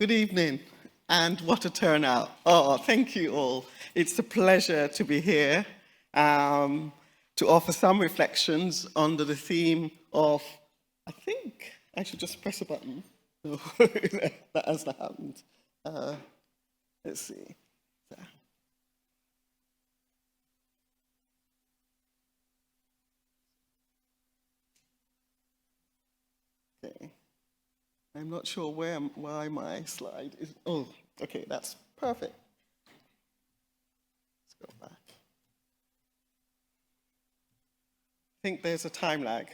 Good evening, and what a turnout. Oh, thank you all. It's a pleasure to be here to offer some reflections under the theme of, I think I should just press a button. No, that hasn't happened. Let's see. Okay. I'm not sure why my slide is. Oh, okay, that's perfect. Let's go back. I think there's a time lag.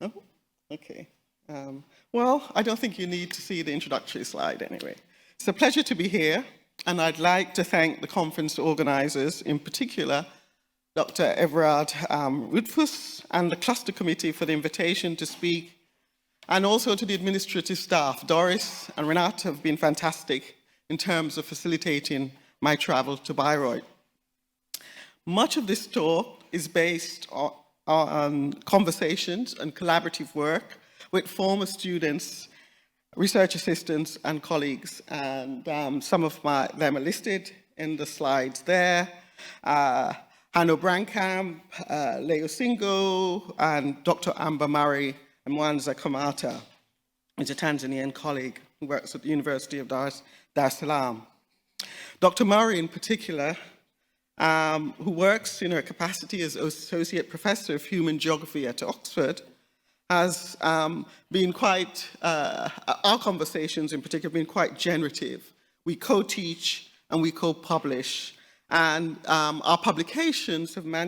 Oh, okay. Well, I don't think you need to see the introductory slide anyway. It's a pleasure to be here, and I'd like to thank the conference organizers, in particular, Dr. Everard Rudfuss and the cluster committee for the invitation to speak, and also to the administrative staff. Doris and Renat have been fantastic in terms of facilitating my travel to Bayreuth. Much of this talk is based on conversations and collaborative work with former students, research assistants, and colleagues. And some of them are listed in the slides there. Hanno Brankamp, Leo Singo, and Dr. Amber Murrey, and Mwanza Kamata is a Tanzanian colleague who works at the University of Dar es Salaam. Dr. Murray, in particular, who works in her capacity as Associate Professor of Human Geography at Oxford, has been quite, our conversations in particular have been quite generative. We co-teach and we co-publish. And our publications have not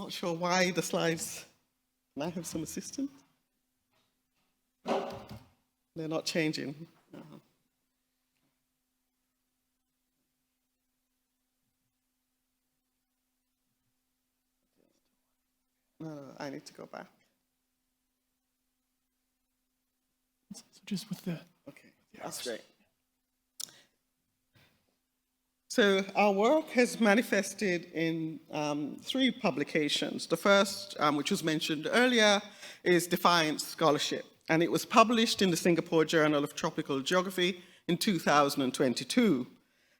sure why the slides, can I have some assistance? They're not changing. No, I need to go back. So just with the... Okay, that's great. So our work has manifested in 3 publications. The first, which was mentioned earlier, is Defiant Scholarship, and it was published in the Singapore Journal of Tropical Geography in 2022.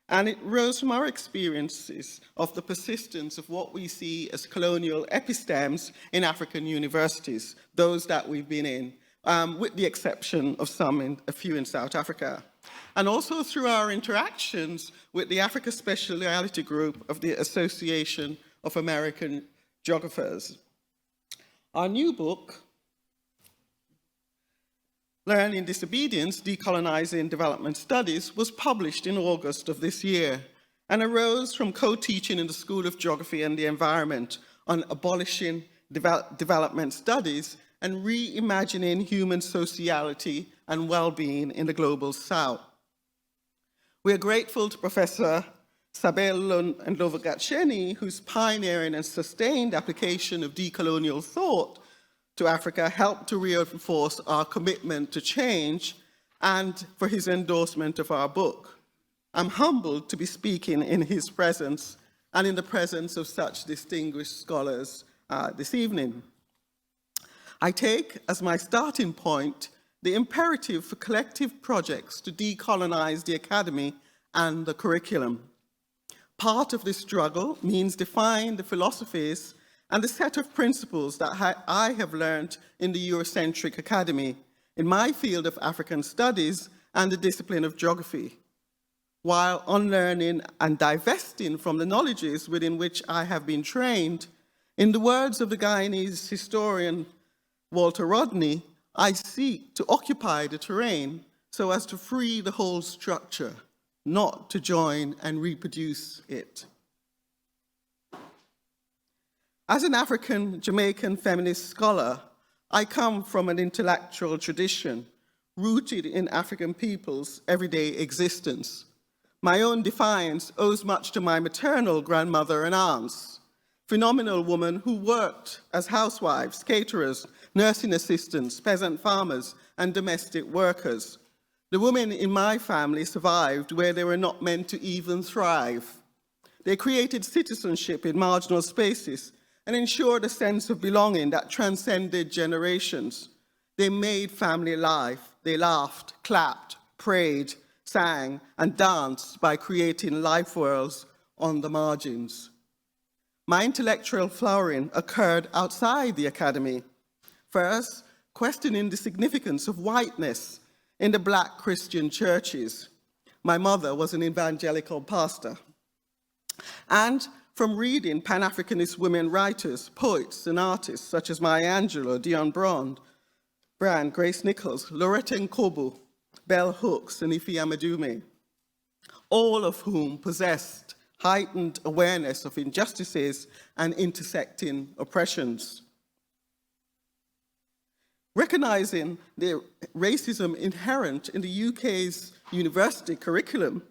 And it rose from our experiences of the persistence of what we see as colonial epistems in African universities, those that we've been in, with the exception of a few in South Africa. And also through our interactions with the Africa Spatiality Group of the Association of American Geographers. Our new book, Learning Disobedience, Decolonizing Development Studies, was published in August of this year and arose from co-teaching in the School of Geography and the Environment on abolishing development studies and reimagining human sociality and well-being in the global South. We are grateful to Professor Sabelo Ndlovu-Gatsheni, whose pioneering and sustained application of decolonial thought to Africa helped to reinforce our commitment to change, and for his endorsement of our book. I'm humbled to be speaking in his presence and in the presence of such distinguished scholars this evening. I take as my starting point the imperative for collective projects to decolonize the academy and the curriculum. Part of this struggle means define the philosophies and the set of principles that I have learned in the Eurocentric Academy, in my field of African studies and the discipline of geography, while unlearning and divesting from the knowledges within which I have been trained. In the words of the Guyanese historian Walter Rodney, I seek to occupy the terrain so as to free the whole structure, not to join and reproduce it. As an African Jamaican feminist scholar, I come from an intellectual tradition rooted in African people's everyday existence. My own defiance owes much to my maternal grandmother and aunts, phenomenal women who worked as housewives, caterers, nursing assistants, peasant farmers, and domestic workers. The women in my family survived where they were not meant to even thrive. They created citizenship in marginal spaces and ensured a sense of belonging that transcended generations. They made family life. They laughed, clapped, prayed, sang, and danced by creating life worlds on the margins. My intellectual flowering occurred outside the academy. First, questioning the significance of whiteness in the Black Christian churches. My mother was an evangelical pastor. And from reading Pan-Africanist women writers, poets, and artists such as Maya Angelou, Dion Brand, Grace Nichols, Loretta Nkobo, Bell Hooks, and Ife Amadume, all of whom possessed heightened awareness of injustices and intersecting oppressions. Recognizing the racism inherent in the UK's university curriculum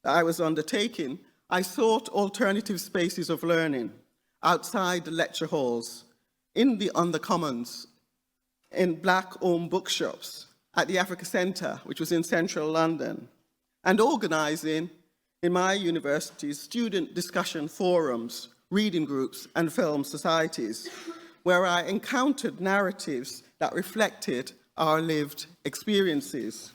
that I was undertaking, I sought alternative spaces of learning outside the lecture halls, on the commons, in Black-owned bookshops, at the Africa Centre, which was in central London, and organising in my university's student discussion forums, reading groups, and film societies, where I encountered narratives that reflected our lived experiences.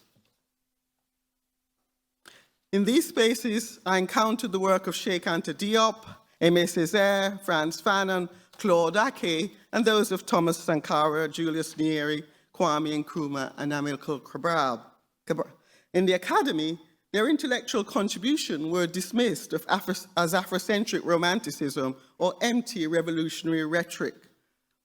In these spaces, I encountered the work of Cheikh Anta Diop, Aimé Césaire, Frantz Fanon, Claude Ake, and those of Thomas Sankara, Julius Nyeri, Kwame Nkrumah, and Amilcar Cabral. In the academy, their intellectual contribution were dismissed as Afrocentric romanticism or empty revolutionary rhetoric.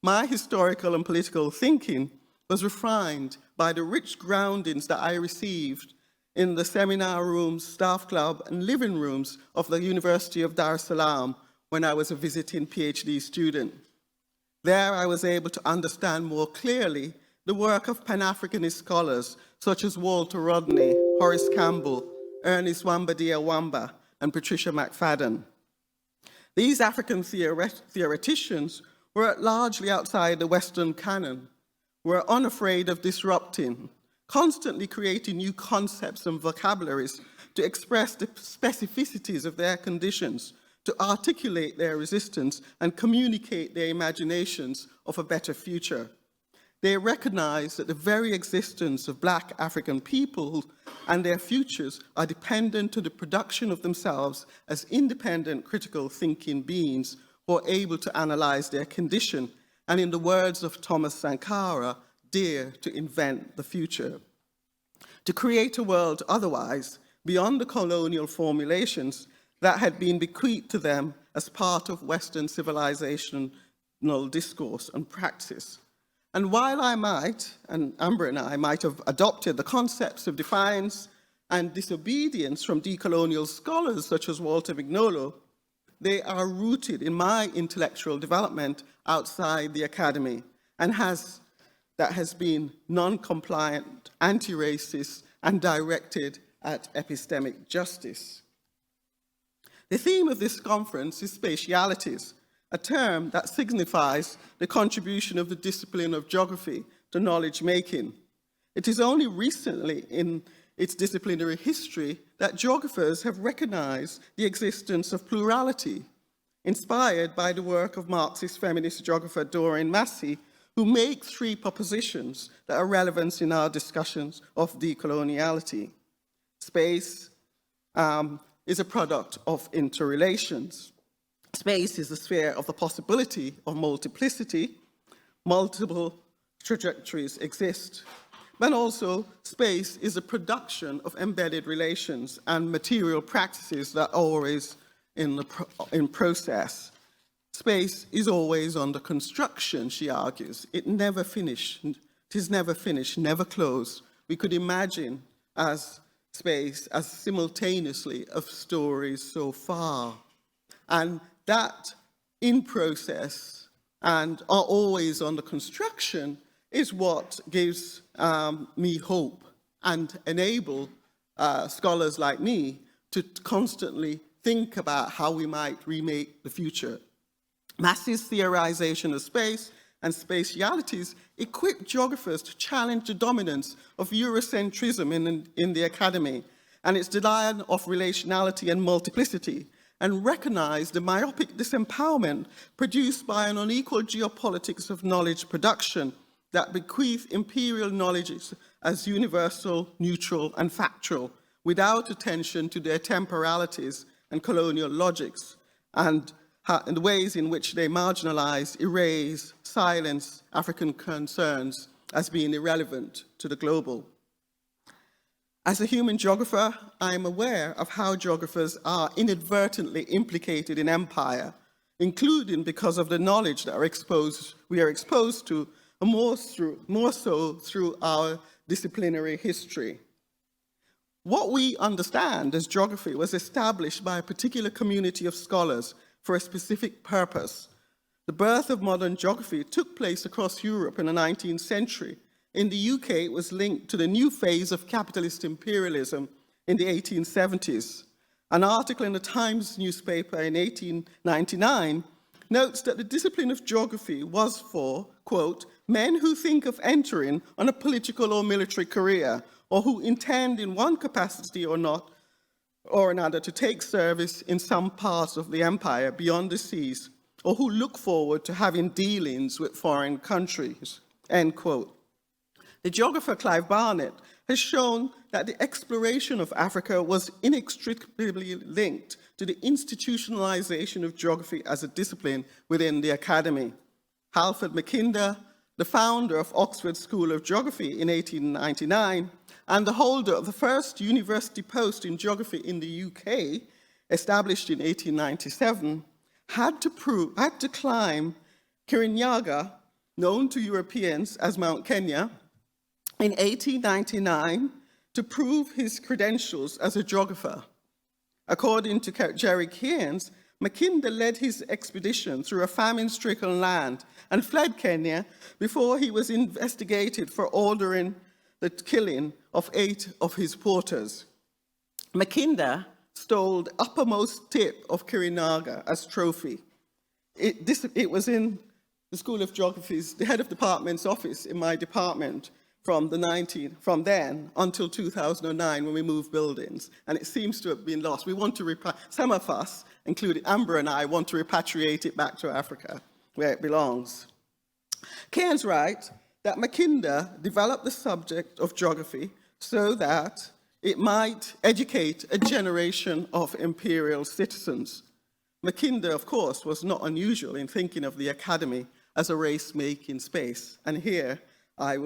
My historical and political thinking was refined by the rich groundings that I received in the seminar rooms, staff club, and living rooms of the University of Dar es Salaam when I was a visiting PhD student. There I was able to understand more clearly the work of Pan-Africanist scholars such as Walter Rodney, Horace Campbell, Ernest Wambadia Wamba, and Patricia McFadden. These African theoreticians were largely outside the Western canon, were unafraid of disrupting, constantly creating new concepts and vocabularies to express the specificities of their conditions, to articulate their resistance and communicate their imaginations of a better future. They recognize that the very existence of Black African people and their futures are dependent on the production of themselves as independent critical thinking beings who are able to analyze their condition, and in the words of Thomas Sankara, dare to invent the future. To create a world otherwise, beyond the colonial formulations that had been bequeathed to them as part of Western civilizational discourse and practice. And while I might, and Amber and I might have adopted the concepts of defiance and disobedience from decolonial scholars such as Walter Mignolo, they are rooted in my intellectual development outside the academy, and that has been non-compliant, anti-racist, and directed at epistemic justice. The theme of this conference is spatialities, a term that signifies the contribution of the discipline of geography to knowledge making. It is only recently in its disciplinary history that geographers have recognized the existence of plurality, inspired by the work of Marxist feminist geographer Doreen Massey, who makes three propositions that are relevant in our discussions of decoloniality. Space is a product of interrelations. Space is the sphere of the possibility of multiplicity. Multiple trajectories exist. But also, space is a production of embedded relations and material practices that are always in process. Space is always under construction, she argues. It is never finished, never closed. We could imagine as space as simultaneously of stories so far. And that in process and are always under construction is what gives me hope and enable scholars like me to constantly think about how we might remake the future. Massey's theorization of space and spatialities equip geographers to challenge the dominance of Eurocentrism in the academy and its denial of relationality and multiplicity, and recognize the myopic disempowerment produced by an unequal geopolitics of knowledge production that bequeath imperial knowledge as universal, neutral, and factual, without attention to their temporalities and colonial logics, and the ways in which they marginalize, erase, silence African concerns as being irrelevant to the global. As a human geographer, I am aware of how geographers are inadvertently implicated in empire, including because of the knowledge that we are exposed to, and more so through our disciplinary history. What we understand as geography was established by a particular community of scholars for a specific purpose. The birth of modern geography took place across Europe in the 19th century. In the UK, it was linked to the new phase of capitalist imperialism in the 1870s. An article in the Times newspaper in 1899 notes that the discipline of geography was for, quote, men who think of entering on a political or military career, or who intend in one capacity or not, or another to take service in some parts of the empire beyond the seas, or who look forward to having dealings with foreign countries, end quote. The geographer Clive Barnett has shown that the exploration of Africa was inextricably linked to the institutionalization of geography as a discipline within the academy. Halford Mackinder, the founder of Oxford School of Geography in 1899, and the holder of the first university post in geography in the UK, established in 1897, had to climb Kirinyaga, known to Europeans as Mount Kenya, in 1899 to prove his credentials as a geographer. According to Jerry Keynes, Mackinder led his expedition through a famine-stricken land and fled Kenya before he was investigated for ordering the killing of 8 of his porters. Mackinder stole the uppermost tip of Kirinyaga as trophy. It was in the School of Geography's, the head of department's office in my department from then until 2009 when we moved buildings, and it seems to have been lost. We want to, some of us, including Amber and I, want to repatriate it back to Africa, where it belongs. Keynes writes that Mackinder developed the subject of geography so that it might educate a generation of imperial citizens. Mackinder, of course, was not unusual in thinking of the academy as a race-making space, and here I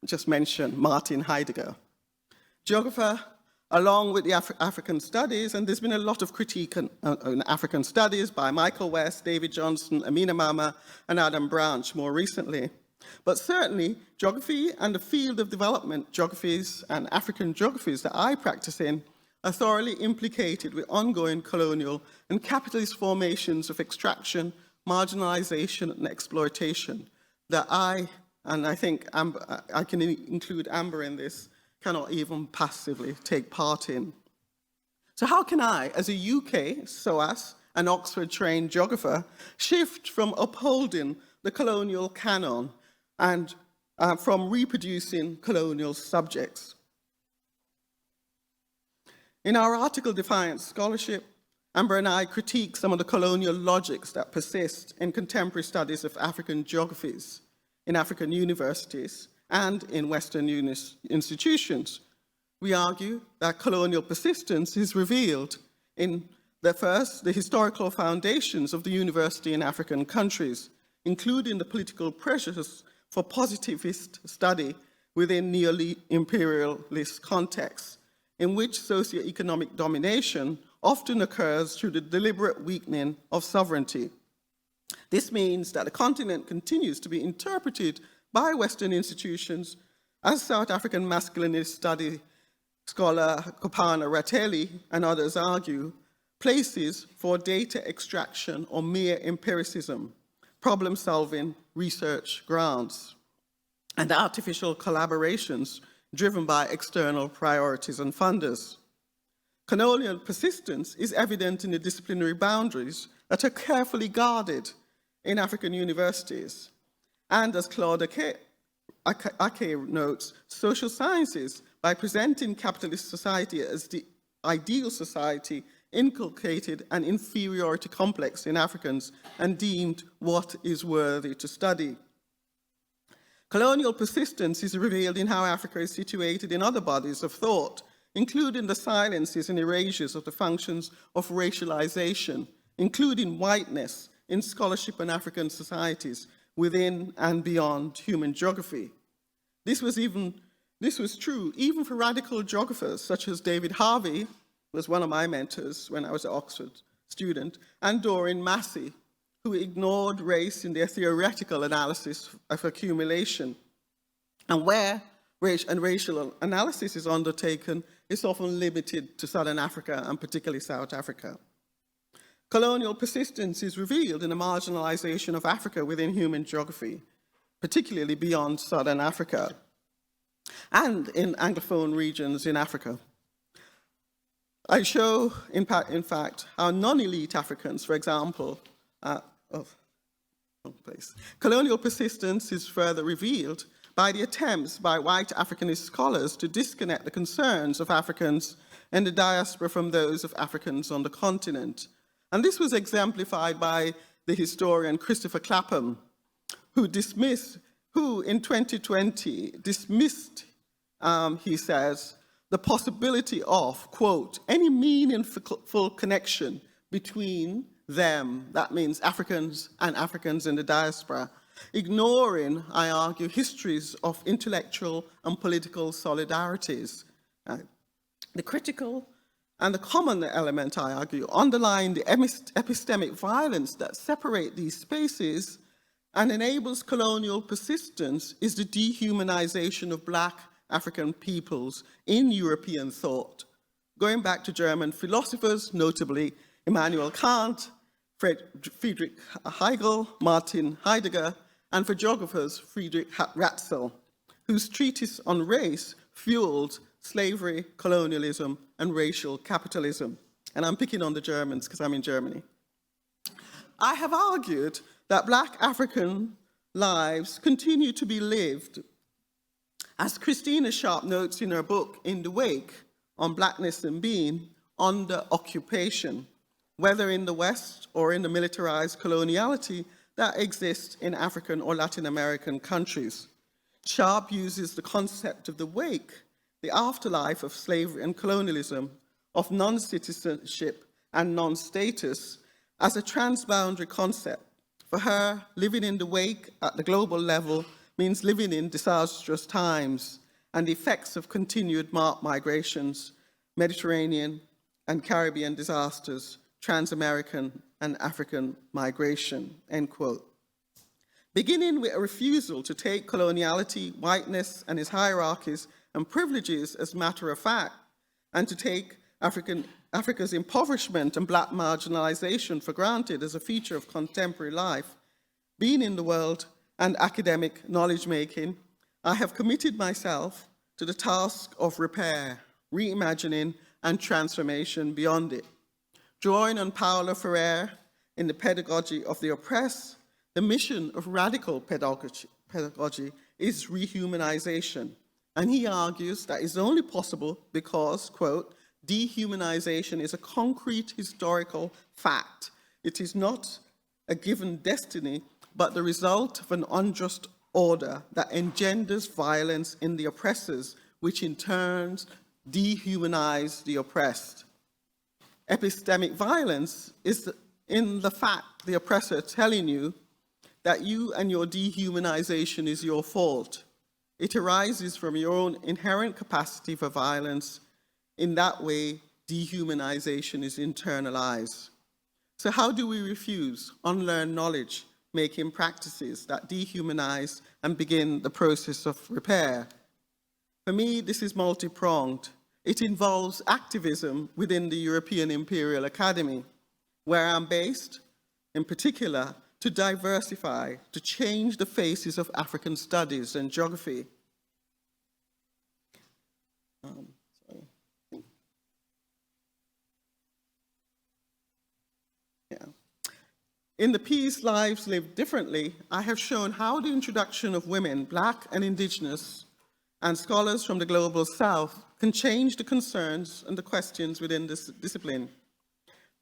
just mention Martin Heidegger. Geographer, along with the African studies, and there's been a lot of critique on African studies by Michael West, David Johnson, Amina Mama, and Adam Branch more recently. But certainly, geography and the field of development geographies and African geographies that I practice in are thoroughly implicated with ongoing colonial and capitalist formations of extraction, marginalization, and exploitation that I think I can include Amber in this, cannot even passively take part in. So how can I, as a UK, SOAS, and Oxford-trained geographer, shift from upholding the colonial canon and from reproducing colonial subjects? In our article, Defiant Scholarship, Amber and I critique some of the colonial logics that persist in contemporary studies of African geographies in African universities and in Western institutions. We argue that colonial persistence is revealed in the historical foundations of the university in African countries, including the political pressures for positivist study within neo-imperialist contexts, in which socioeconomic domination often occurs through the deliberate weakening of sovereignty. This means that the continent continues to be interpreted by Western institutions, as South African masculinist study scholar Kopana Rateli and others argue, places for data extraction or mere empiricism, problem-solving research grants, and artificial collaborations driven by external priorities and funders. Colonial persistence is evident in the disciplinary boundaries that are carefully guarded in African universities. And as Claude Ake notes, social sciences, by presenting capitalist society as the ideal society inculcated an inferiority complex in Africans and deemed what is worthy to study. Colonial persistence is revealed in how Africa is situated in other bodies of thought, including the silences and erasures of the functions of racialization, including whiteness in scholarship and African societies within and beyond human geography. This was true even for radical geographers such as David Harvey, who was one of my mentors when I was an Oxford student, and Doreen Massey, who ignored race in their theoretical analysis of accumulation. And where racial analysis is undertaken, it's often limited to Southern Africa and particularly South Africa. Colonial persistence is revealed in the marginalization of Africa within human geography, particularly beyond Southern Africa and in Anglophone regions in Africa. I show, in fact, how non-elite Africans, for example, colonial persistence is further revealed by the attempts by white Africanist scholars to disconnect the concerns of Africans in the diaspora from those of Africans on the continent. And this was exemplified by the historian Christopher Clapham, who in 2020 dismissed, he says, the possibility of, quote, any meaningful connection between them, that means Africans and Africans in the diaspora, ignoring, I argue, histories of intellectual and political solidarities. The critical and the common element, I argue, underlying the epistemic violence that separate these spaces and enables colonial persistence is the dehumanization of Black African peoples in European thought, going back to German philosophers, notably Immanuel Kant, Friedrich Hegel, Martin Heidegger, and for geographers, Friedrich Ratzel, whose treatise on race fueled slavery, colonialism, and racial capitalism. And I'm picking on the Germans because I'm in Germany. I have argued that Black African lives continue to be lived, as Christina Sharp notes in her book, In the Wake, on Blackness and Being, under occupation, whether in the West or in the militarized coloniality that exists in African or Latin American countries. Sharp uses the concept of the wake, the afterlife of slavery and colonialism, of non-citizenship and non-status, as a transboundary concept. For her, living in the wake at the global level means living in disastrous times and the effects of continued migrations, Mediterranean and Caribbean disasters, trans-American and African migration, end quote. Beginning with a refusal to take coloniality, whiteness, and its hierarchies and privileges as matter of fact, and to take Africa's impoverishment and Black marginalization for granted as a feature of contemporary life, being in the world and academic knowledge-making, I have committed myself to the task of repair, reimagining, and transformation beyond it. Drawing on Paulo Freire in the Pedagogy of the Oppressed, the mission of radical pedagogy is rehumanization. And he argues that is only possible because, quote, dehumanization is a concrete historical fact. It is not a given destiny, but the result of an unjust order that engenders violence in the oppressors, which in turn dehumanize the oppressed. Epistemic violence is in the fact the oppressor telling you that you and your dehumanization is your fault. It arises from your own inherent capacity for violence. In that way, dehumanization is internalized. So how do we refuse, unlearn knowledge, making practices that dehumanize and begin the process of repair? For me, this is multi-pronged. It involves activism within the European Imperial Academy, where I'm based, in particular, to diversify, to change the faces of African studies and geography. In the piece Lives Lived Differently, I have shown how the introduction of women, Black and Indigenous, and scholars from the Global South can change the concerns and the questions within this discipline.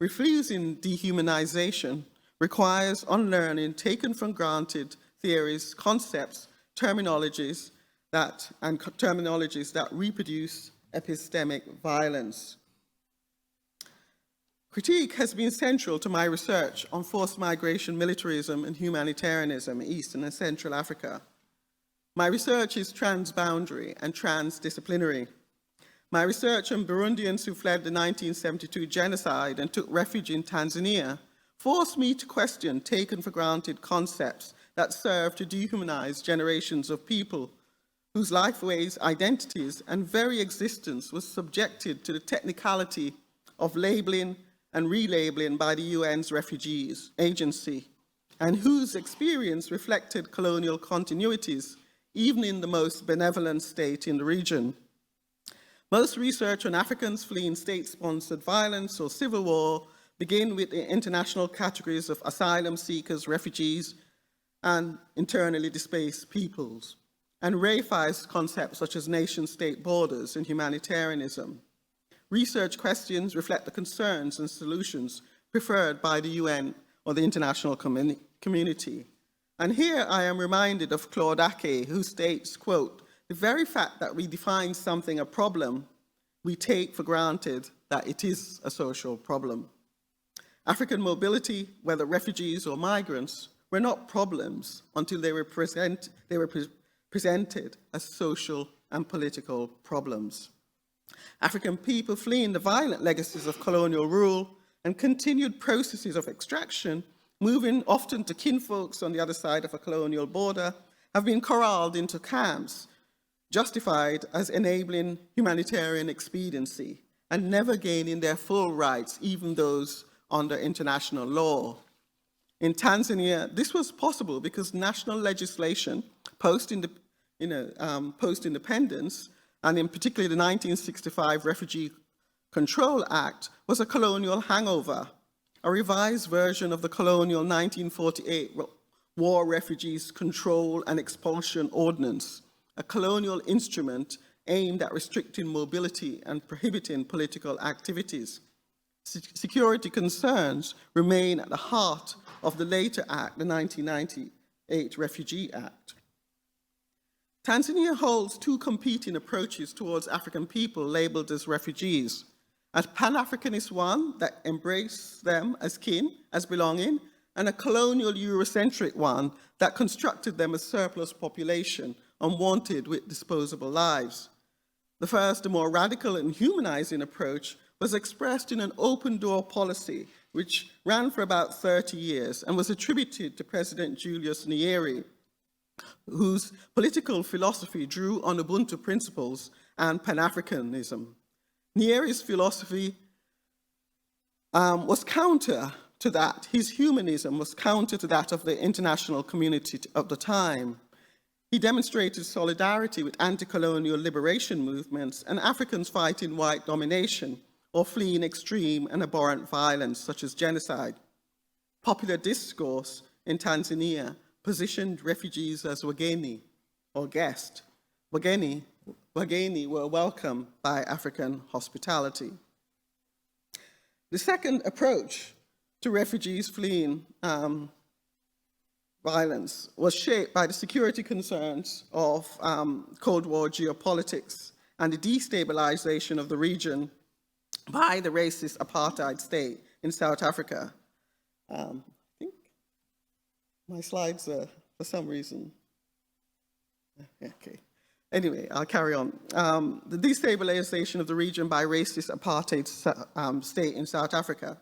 refusing dehumanization requires unlearning taken for granted theories, concepts, terminologies that reproduce epistemic violence. Critique has been central to my research on forced migration, militarism, and humanitarianism in Eastern and Central Africa. My research is transboundary and transdisciplinary. My research on Burundians who fled the 1972 genocide and took refuge in Tanzania forced me to question taken for granted concepts that serve to dehumanize generations of people whose lifeways, identities, and very existence was subjected to the technicality of labeling and relabeling by the UN's Refugees Agency, and whose experience reflected colonial continuities, even in the most benevolent state in the region. Most research on Africans fleeing state-sponsored violence or civil war begin with the international categories of asylum seekers, refugees, and internally displaced peoples, and reifies concepts such as nation-state borders and humanitarianism. Research questions reflect the concerns and solutions preferred by the UN or the international community. And here I am reminded of Claude Ake, who states, quote, "The very fact that we define something a problem, we take for granted that it is a social problem." African mobility, whether refugees or migrants, were not problems until they were presented as social and political problems. African people fleeing the violent legacies of colonial rule and continued processes of extraction, moving often to kinfolks on the other side of a colonial border, have been corralled into camps, justified as enabling humanitarian expediency and never gaining their full rights, even those under international law. In Tanzania, this was possible because national legislation post-independence, and in particular the 1965 Refugee Control Act, was a colonial hangover, a revised version of the colonial 1948 War Refugees Control and Expulsion Ordinance, a colonial instrument aimed at restricting mobility and prohibiting political activities. Security concerns remain at the heart of the later act, the 1998 Refugee Act. Tanzania holds two competing approaches towards African people labeled as refugees: a Pan-Africanist one that embraces them as kin, as belonging, and a colonial Eurocentric one that constructed them as surplus population, unwanted with disposable lives. The first, a more radical and humanizing approach, was expressed in an open-door policy which ran for about 30 years and was attributed to President Julius Nyerere, whose political philosophy drew on Ubuntu principles and Pan-Africanism. Nyerere's philosophy was counter to that. His humanism was counter to that of the international community of the time. He demonstrated solidarity with anti-colonial liberation movements and Africans fighting white domination or fleeing extreme and abhorrent violence such as genocide. Popular discourse in Tanzania positioned refugees as wageni, or guest. Wageni were welcomed by African hospitality. The second approach to refugees fleeing violence was shaped by the security concerns of Cold War geopolitics and the destabilization of the region by the racist apartheid state in South Africa. I think my slides are, for some reason, okay. Anyway, I'll carry on. The destabilization of the region by racist apartheid state in South Africa.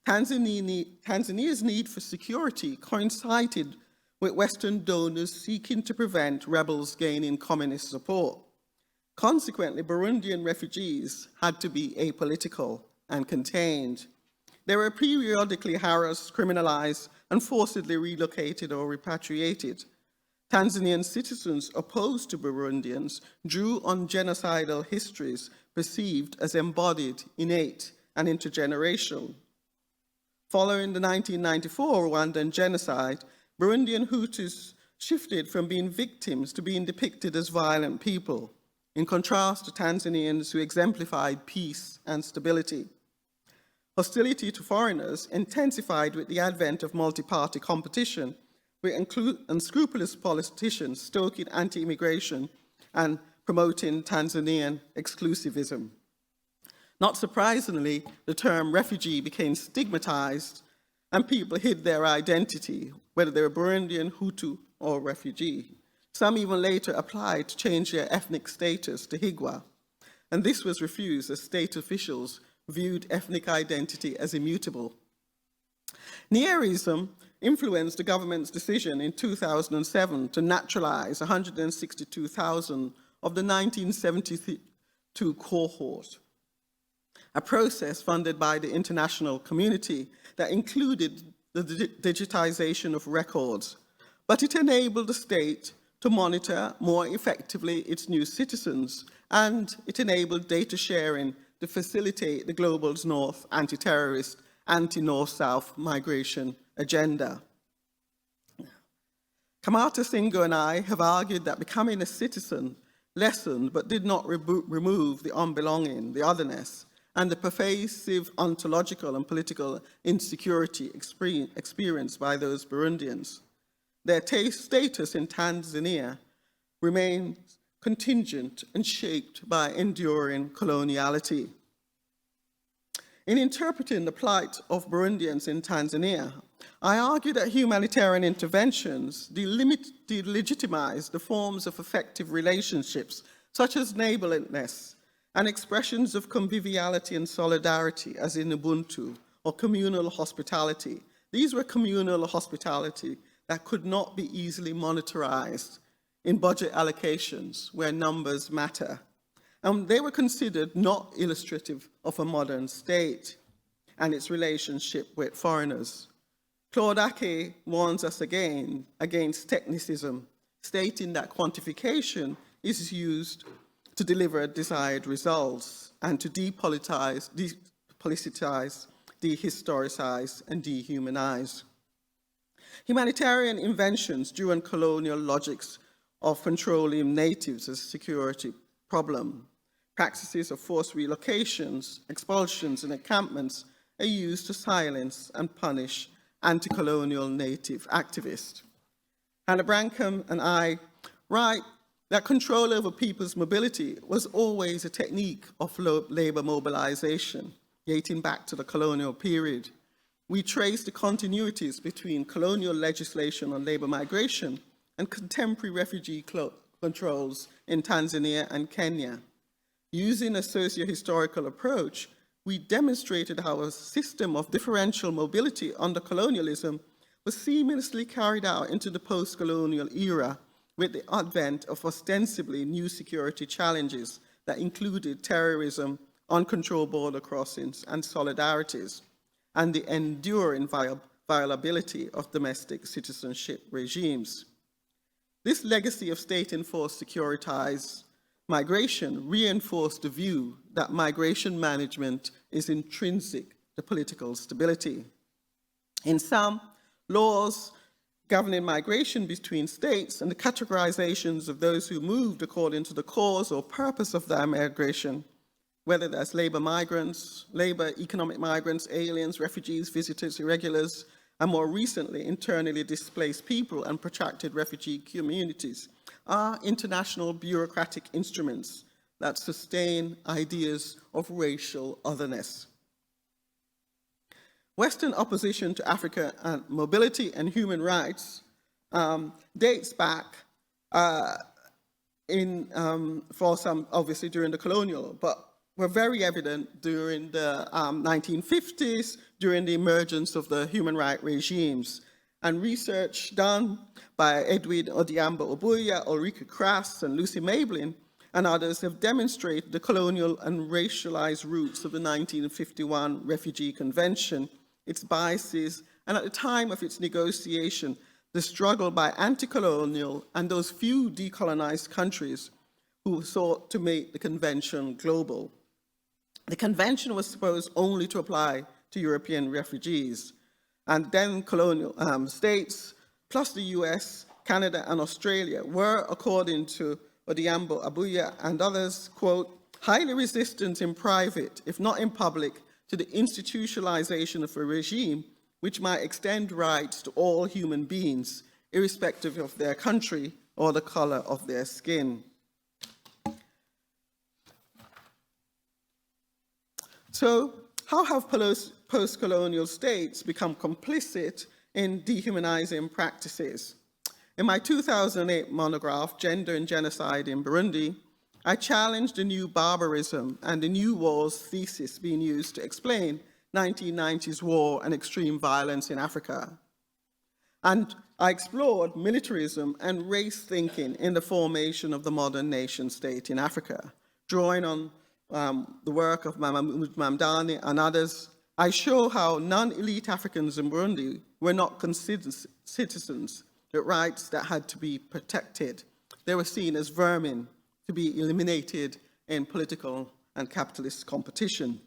Tanzania's need for security coincided with Western donors seeking to prevent rebels gaining communist support. Consequently, Burundian refugees had to be apolitical and contained. They were periodically harassed, criminalized, and forcibly relocated or repatriated. Tanzanian citizens opposed to Burundians drew on genocidal histories perceived as embodied, innate, and intergenerational. Following the 1994 Rwandan genocide, Burundian Hutus shifted from being victims to being depicted as violent people, in contrast to Tanzanians who exemplified peace and stability. Hostility to foreigners intensified with the advent of multi-party competition, with unscrupulous politicians stoking anti-immigration and promoting Tanzanian exclusivism. Not surprisingly, the term refugee became stigmatized and people hid their identity, whether they were Burundian, Hutu, or refugee. Some even later applied to change their ethnic status to Higwa, and this was refused as state officials viewed ethnic identity as immutable. Nierism influenced the government's decision in 2007 to naturalize 162,000 of the 1972 cohort, a process funded by the international community that included the digitization of records, but it enabled the state to monitor more effectively its new citizens, and it enabled data sharing to facilitate the Global North anti-terrorist, anti-North-South migration agenda. Kamata Singo and I have argued that becoming a citizen lessened but did not remove the unbelonging, the otherness, and the pervasive ontological and political insecurity experienced by those Burundians. Their status in Tanzania remains contingent and shaped by enduring coloniality. In interpreting the plight of Burundians in Tanzania, I argue that humanitarian interventions delegitimize the forms of effective relationships, such as neighborliness, and expressions of conviviality and solidarity, as in Ubuntu, or communal hospitality. These were communal hospitality that could not be easily monetarized in budget allocations where numbers matter. And they were considered not illustrative of a modern state and its relationship with foreigners. Claude Ake warns us again against technicism, stating that quantification is used to deliver desired results and to depoliticize, dehistoricize, and dehumanize. Humanitarian inventions drew on colonial logics of controlling natives as a security problem. Practices of forced relocations, expulsions, and encampments are used to silence and punish anti-colonial native activists. Hannah Brankham and I write that control over people's mobility was always a technique of labor mobilization, dating back to the colonial period. We trace the continuities between colonial legislation on labor migration and contemporary refugee controls in Tanzania and Kenya. Using a socio-historical approach, we demonstrated how a system of differential mobility under colonialism was seamlessly carried out into the post-colonial era with the advent of ostensibly new security challenges that included terrorism, uncontrolled border crossings, and solidarities, and the enduring viability of domestic citizenship regimes. This legacy of state-enforced securitized migration reinforced the view that migration management is intrinsic to political stability. In sum, laws governing migration between states and the categorizations of those who moved according to the cause or purpose of their migration, whether that's labor migrants, labor economic migrants, aliens, refugees, visitors, irregulars, and more recently, internally displaced people and protracted refugee communities, are international bureaucratic instruments that sustain ideas of racial otherness. Western opposition to Africa and mobility and human rights dates back for some, obviously, during the colonial, but were very evident during the 1950s, during the emergence of the human rights regimes. And research done by Edwin Odiambo Obuya, Ulrike Krass, and Lucy Mablin, and others have demonstrated the colonial and racialized roots of the 1951 Refugee Convention, its biases, and at the time of its negotiation, the struggle by anti-colonial and those few decolonized countries who sought to make the convention global. The convention was supposed only to apply to European refugees, and then colonial states, plus the US, Canada, and Australia were, according to Odiambo Abuya and others, quote, highly resistant in private, if not in public, to the institutionalization of a regime which might extend rights to all human beings, irrespective of their country or the color of their skin. So, how have post-colonial states become complicit in dehumanizing practices? In my 2008 monograph, Gender and Genocide in Burundi, I challenged the new barbarism and the new wars thesis being used to explain 1990s war and extreme violence in Africa. And I explored militarism and race thinking in the formation of the modern nation state in Africa. Drawing on the work of Mahmoud Mamdani and others, I show how non-elite Africans in Burundi were not considered citizens with rights that had to be protected. They were seen as vermin to be eliminated in political and capitalist competition.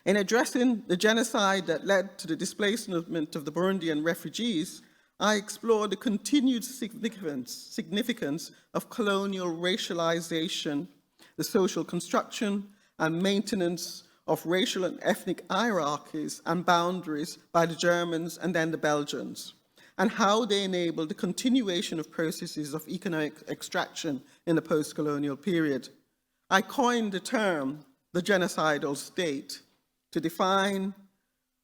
In addressing the genocide that led to the displacement of the Burundian refugees, I explored the continued significance of colonial racialization, the social construction and maintenance of racial and ethnic hierarchies and boundaries by the Germans and then the Belgians, and how they enabled the continuation of processes of economic extraction in the post-colonial period. I coined the term the genocidal state to define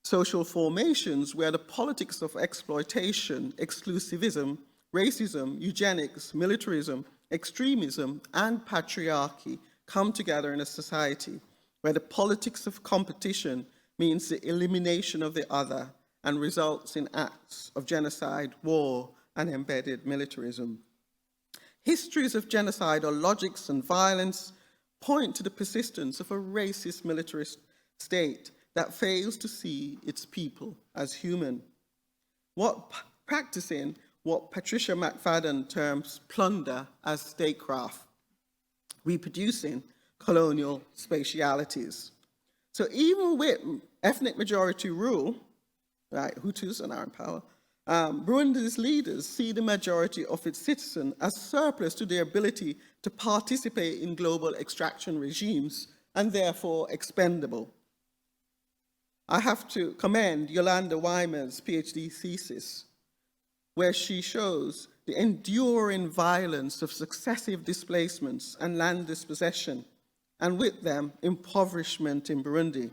social formations where the politics of exploitation, exclusivism, racism, eugenics, militarism, extremism, and patriarchy come together in a society where the politics of competition means the elimination of the other and results in acts of genocide, war, and embedded militarism. Histories of genocidal logics and violence point to the persistence of a racist militarist state that fails to see its people as human. Practicing what Patricia McFadden terms plunder as statecraft, reproducing colonial spatialities. So even with ethnic majority rule, right, Hutus are in power, Burundi's leaders see the majority of its citizens as surplus to their ability to participate in global extraction regimes and therefore expendable. I have to commend Yolanda Weimer's PhD thesis, where she shows the enduring violence of successive displacements and land dispossession, and with them, impoverishment in Burundi.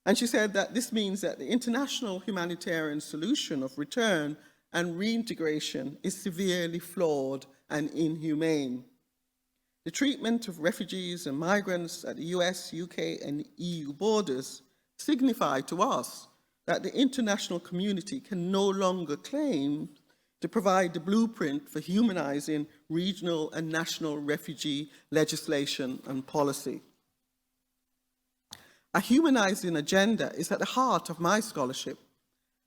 And she said that this means that the international humanitarian solution of return and reintegration is severely flawed and inhumane. The treatment of refugees and migrants at the US, UK, and EU borders signify to us that the international community can no longer claim to provide the blueprint for humanizing regional and national refugee legislation and policy. A humanizing agenda is at the heart of my scholarship,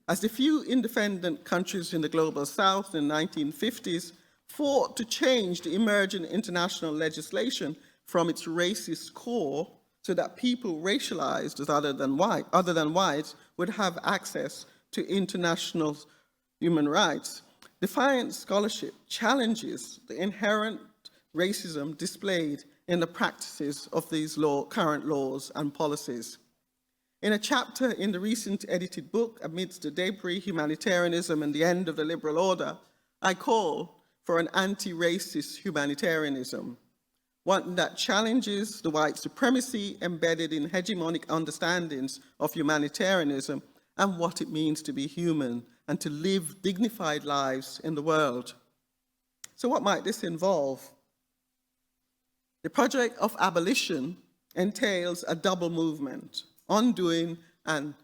as the few independent countries in the global south in the 1950s fought to change the emerging international legislation from its racist core so that people racialized as other than whites would have access to international human rights. Defiant Scholarship challenges the inherent racism displayed in the practices of these current laws and policies. In a chapter in the recent edited book, Amidst the Debris, Humanitarianism and the End of the Liberal Order, I call for an anti-racist humanitarianism, one that challenges the white supremacy embedded in hegemonic understandings of humanitarianism and what it means to be human and to live dignified lives in the world. So what might this involve? The project of abolition entails a double movement, undoing and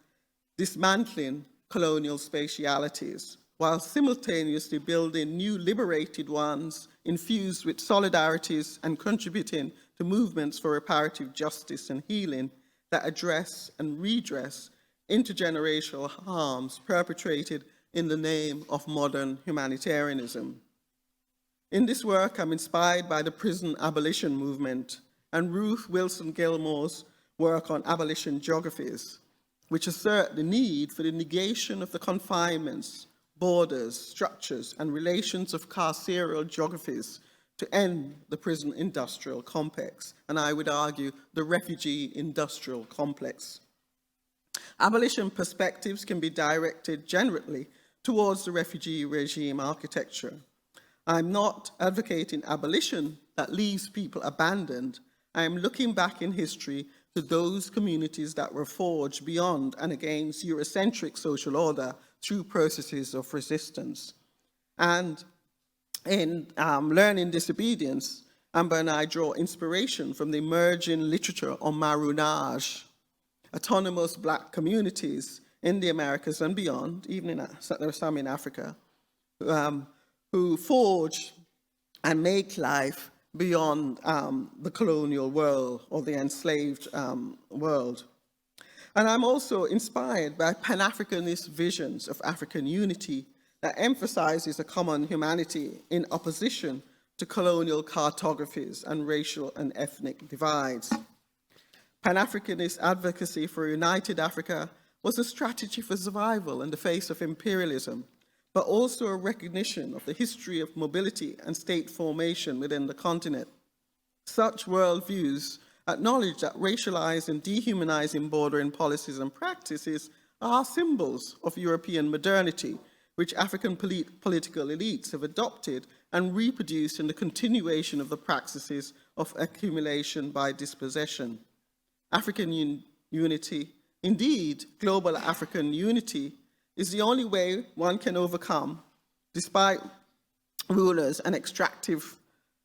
dismantling colonial spatialities, while simultaneously building new liberated ones infused with solidarities and contributing to movements for reparative justice and healing that address and redress intergenerational harms perpetrated in the name of modern humanitarianism. In this work, I'm inspired by the prison abolition movement and Ruth Wilson Gilmore's work on abolition geographies, which assert the need for the negation of the confinements, borders, structures, and relations of carceral geographies to end the prison industrial complex, and I would argue the refugee industrial complex. Abolition perspectives can be directed generally towards the refugee regime architecture. I'm not advocating abolition that leaves people abandoned. I am looking back in history to those communities that were forged beyond and against Eurocentric social order through processes of resistance. And in Learning Disobedience, Amber and I draw inspiration from the emerging literature on Maroonage, autonomous Black communities in the Americas and beyond, even there are some in Africa, who forge and make life beyond the colonial world or the enslaved world. And I'm also inspired by Pan-Africanist visions of African unity that emphasizes a common humanity in opposition to colonial cartographies and racial and ethnic divides. Pan-Africanist advocacy for a united Africa was a strategy for survival in the face of imperialism, but also a recognition of the history of mobility and state formation within the continent. Such worldviews acknowledge that racialized and dehumanizing bordering policies and practices are symbols of European modernity, which African political elites have adopted and reproduced in the continuation of the practices of accumulation by dispossession. African unity, indeed global African unity, is the only way one can overcome, despite rulers and extractive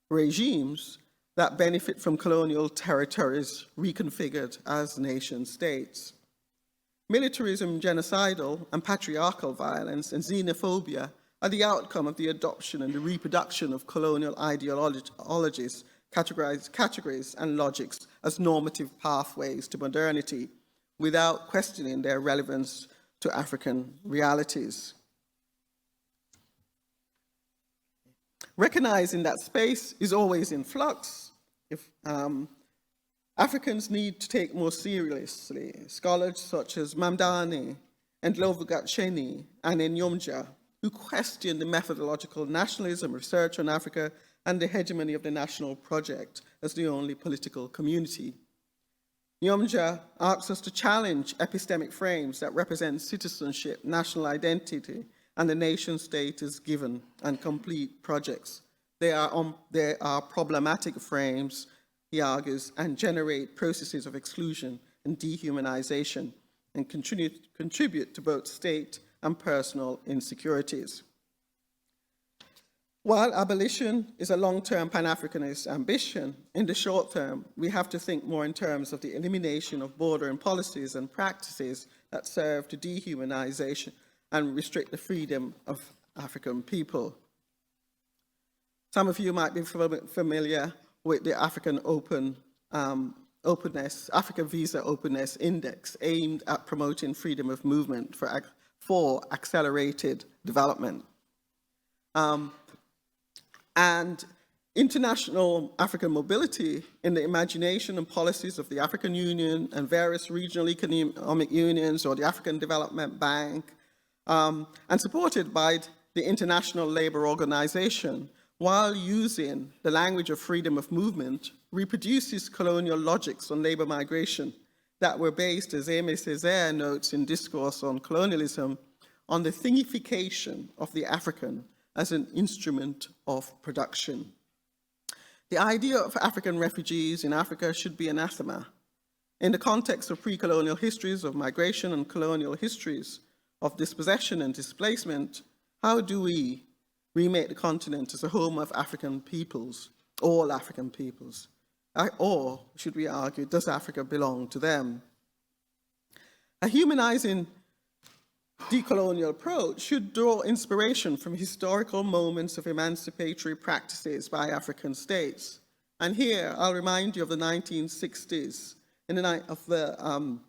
regimes that benefit from colonial territories reconfigured as nation states. Militarism, genocidal and patriarchal violence and xenophobia are the outcome of the adoption and the reproduction of colonial ideologies, categories and logics as normative pathways to modernity without questioning their relevance to African realities. Recognizing that space is always in flux, Africans need to take more seriously scholars such as Mamdani and Lovugacheni and Nyomja, who question the methodological nationalism research on Africa and the hegemony of the national project as the only political community. Nyomja asks us to challenge epistemic frames that represent citizenship, national identity, and the nation state as given and complete projects. They are problematic frames, he argues, and generate processes of exclusion and dehumanization and contribute to both state and personal insecurities. While abolition is a long-term Pan-Africanist ambition, in the short term, we have to think more in terms of the elimination of bordering policies and practices that serve to dehumanization and restrict the freedom of African people. Some of you might be familiar with the African African Visa Openness Index, aimed at promoting freedom of movement for accelerated development. And international African mobility in the imagination and policies of the African Union and various regional economic unions or the African Development Bank, and supported by the International Labour Organization, while using the language of freedom of movement, reproduces colonial logics on labour migration that were based, as Aimé Césaire notes in Discourse on Colonialism, on the thingification of the African as an instrument of production. The idea of African refugees in Africa should be anathema. In the context of pre-colonial histories of migration and colonial histories of dispossession and displacement, how do we remake the continent as a home of African peoples, all African peoples? Or, should we argue, does Africa belong to them? A humanizing decolonial approach should draw inspiration from historical moments of emancipatory practices by African states. And here, I'll remind you of the 1960s, the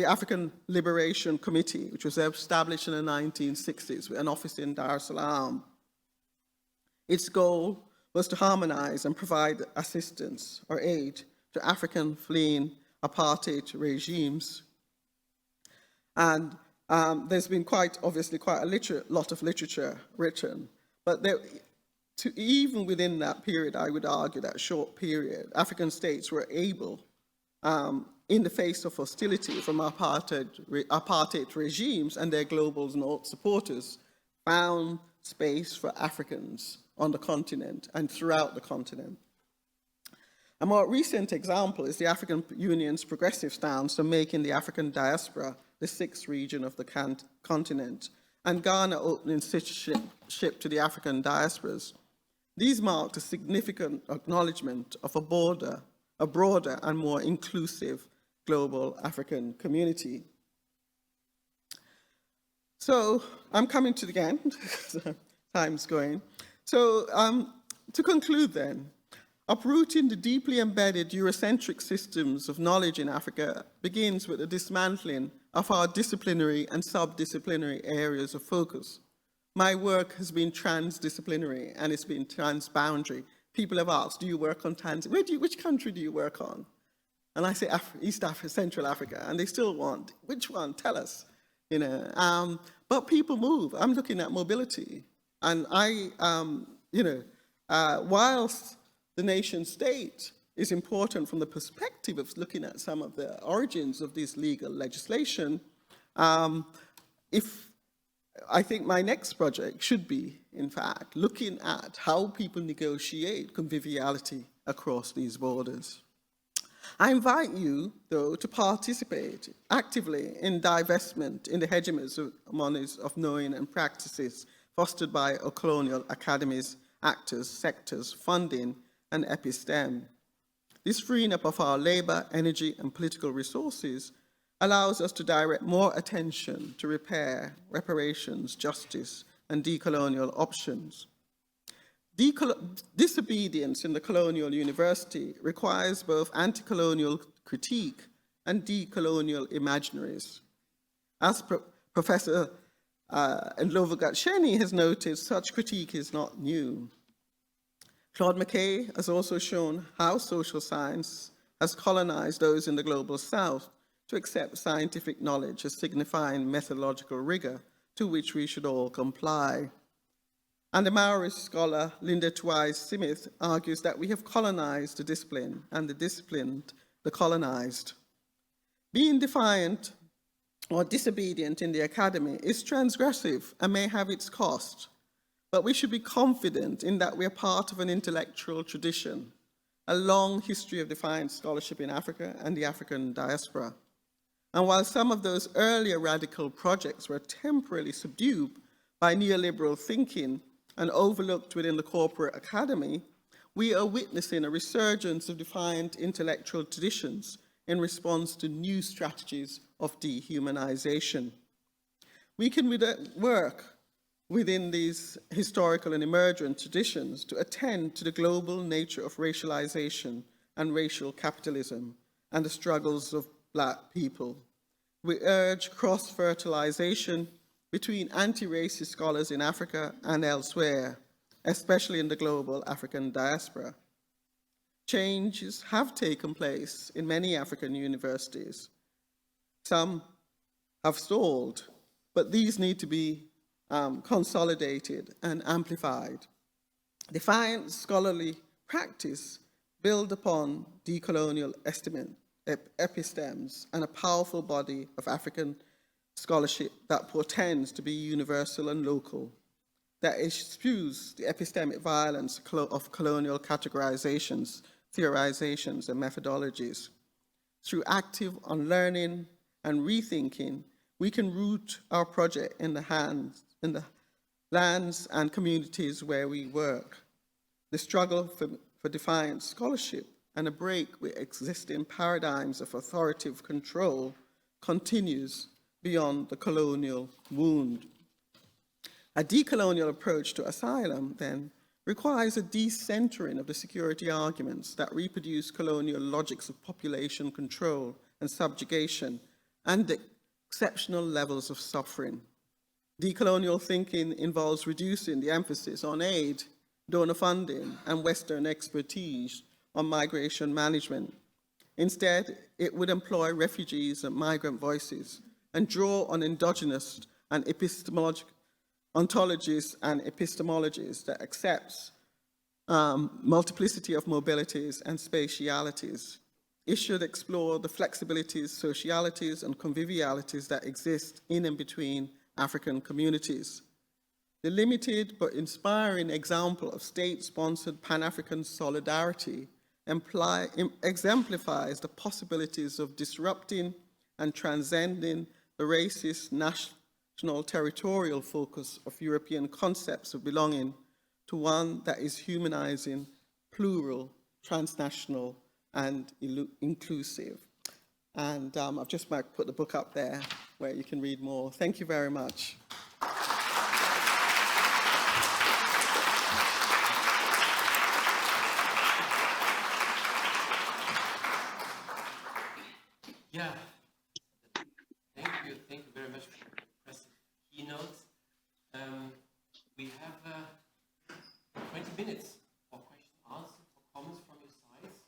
African Liberation Committee, which was established in the 1960s with an office in Dar es Salaam. Its goal was to harmonize and provide assistance or aid to African fleeing apartheid regimes. And there's been obviously quite a lot of literature written, but even within that period, I would argue that short period, African states were able in the face of hostility from apartheid regimes and their global North supporters, found space for Africans on the continent and throughout the continent. A more recent example is the African Union's progressive stance on making the African diaspora the sixth region of the continent, and Ghana opening citizenship to the African diasporas. These marked a significant acknowledgement of a broader and more inclusive global African community. So I'm coming to the end, time's going. So to conclude then, uprooting the deeply embedded Eurocentric systems of knowledge in Africa begins with the dismantling of our disciplinary and subdisciplinary areas of focus. My work has been transdisciplinary and it's been transboundary. People have asked, do you work on which country do you work on? And I say East Africa, Central Africa, and they still want, which one? Tell us. You know, but people move. I'm looking at mobility. And whilst the nation state is important from the perspective of looking at some of the origins of this legal legislation, I think my next project should be, in fact, looking at how people negotiate conviviality across these borders. I invite you, though, to participate actively in divestment in the hegemonies of knowing and practices fostered by colonial academies, actors, sectors, funding, and episteme. This freeing up of our labor, energy, and political resources allows us to direct more attention to repair, reparations, justice, and decolonial options. Disobedience in the colonial university requires both anti-colonial critique and decolonial imaginaries. As Professor Elena Fiddian-Qasmiyeh has noted, such critique is not new. Claude McKay has also shown how social science has colonized those in the global south to accept scientific knowledge as signifying methodological rigor to which we should all comply. And the Maoist scholar Linda Twise-Smith argues that we have colonized the discipline and the disciplined the colonized. Being defiant or disobedient in the academy is transgressive and may have its cost, but we should be confident in that we are part of an intellectual tradition, a long history of defiant scholarship in Africa and the African diaspora. And while some of those earlier radical projects were temporarily subdued by neoliberal thinking and overlooked within the corporate academy, we are witnessing a resurgence of defiant intellectual traditions in response to new strategies of dehumanization. We can work within these historical and emergent traditions to attend to the global nature of racialization and racial capitalism and the struggles of Black people. We urge cross-fertilization between anti-racist scholars in Africa and elsewhere, especially in the global African diaspora. Changes have taken place in many African universities. Some have stalled, but these need to be consolidated and amplified. Defiant scholarly practice build upon decolonial epistemes and a powerful body of African scholarship that portends to be universal and local, that eschews the epistemic violence of colonial categorizations, theorizations, and methodologies. Through active unlearning and rethinking, we can root our project in the lands and communities where we work. The struggle for defiant scholarship and a break with existing paradigms of authoritative control continues beyond the colonial wound. A decolonial approach to asylum, then, requires a decentering of the security arguments that reproduce colonial logics of population control and subjugation and exceptional levels of suffering. Decolonial thinking involves reducing the emphasis on aid, donor funding, and Western expertise on migration management. Instead, it would employ refugees and migrant voices and draw on endogenous and ontologies and epistemologies that accepts multiplicity of mobilities and spatialities. It should explore the flexibilities, socialities, and convivialities that exist in and between African communities. The limited but inspiring example of state-sponsored Pan-African solidarity exemplifies the possibilities of disrupting and transcending the racist national territorial focus of European concepts of belonging to one that is humanizing, plural, transnational, and inclusive. And I've just put the book up there where you can read more. Thank you very much. Yeah, thank you very much for the impressive keynote. We have 20 minutes for question answer, for comments from your sides.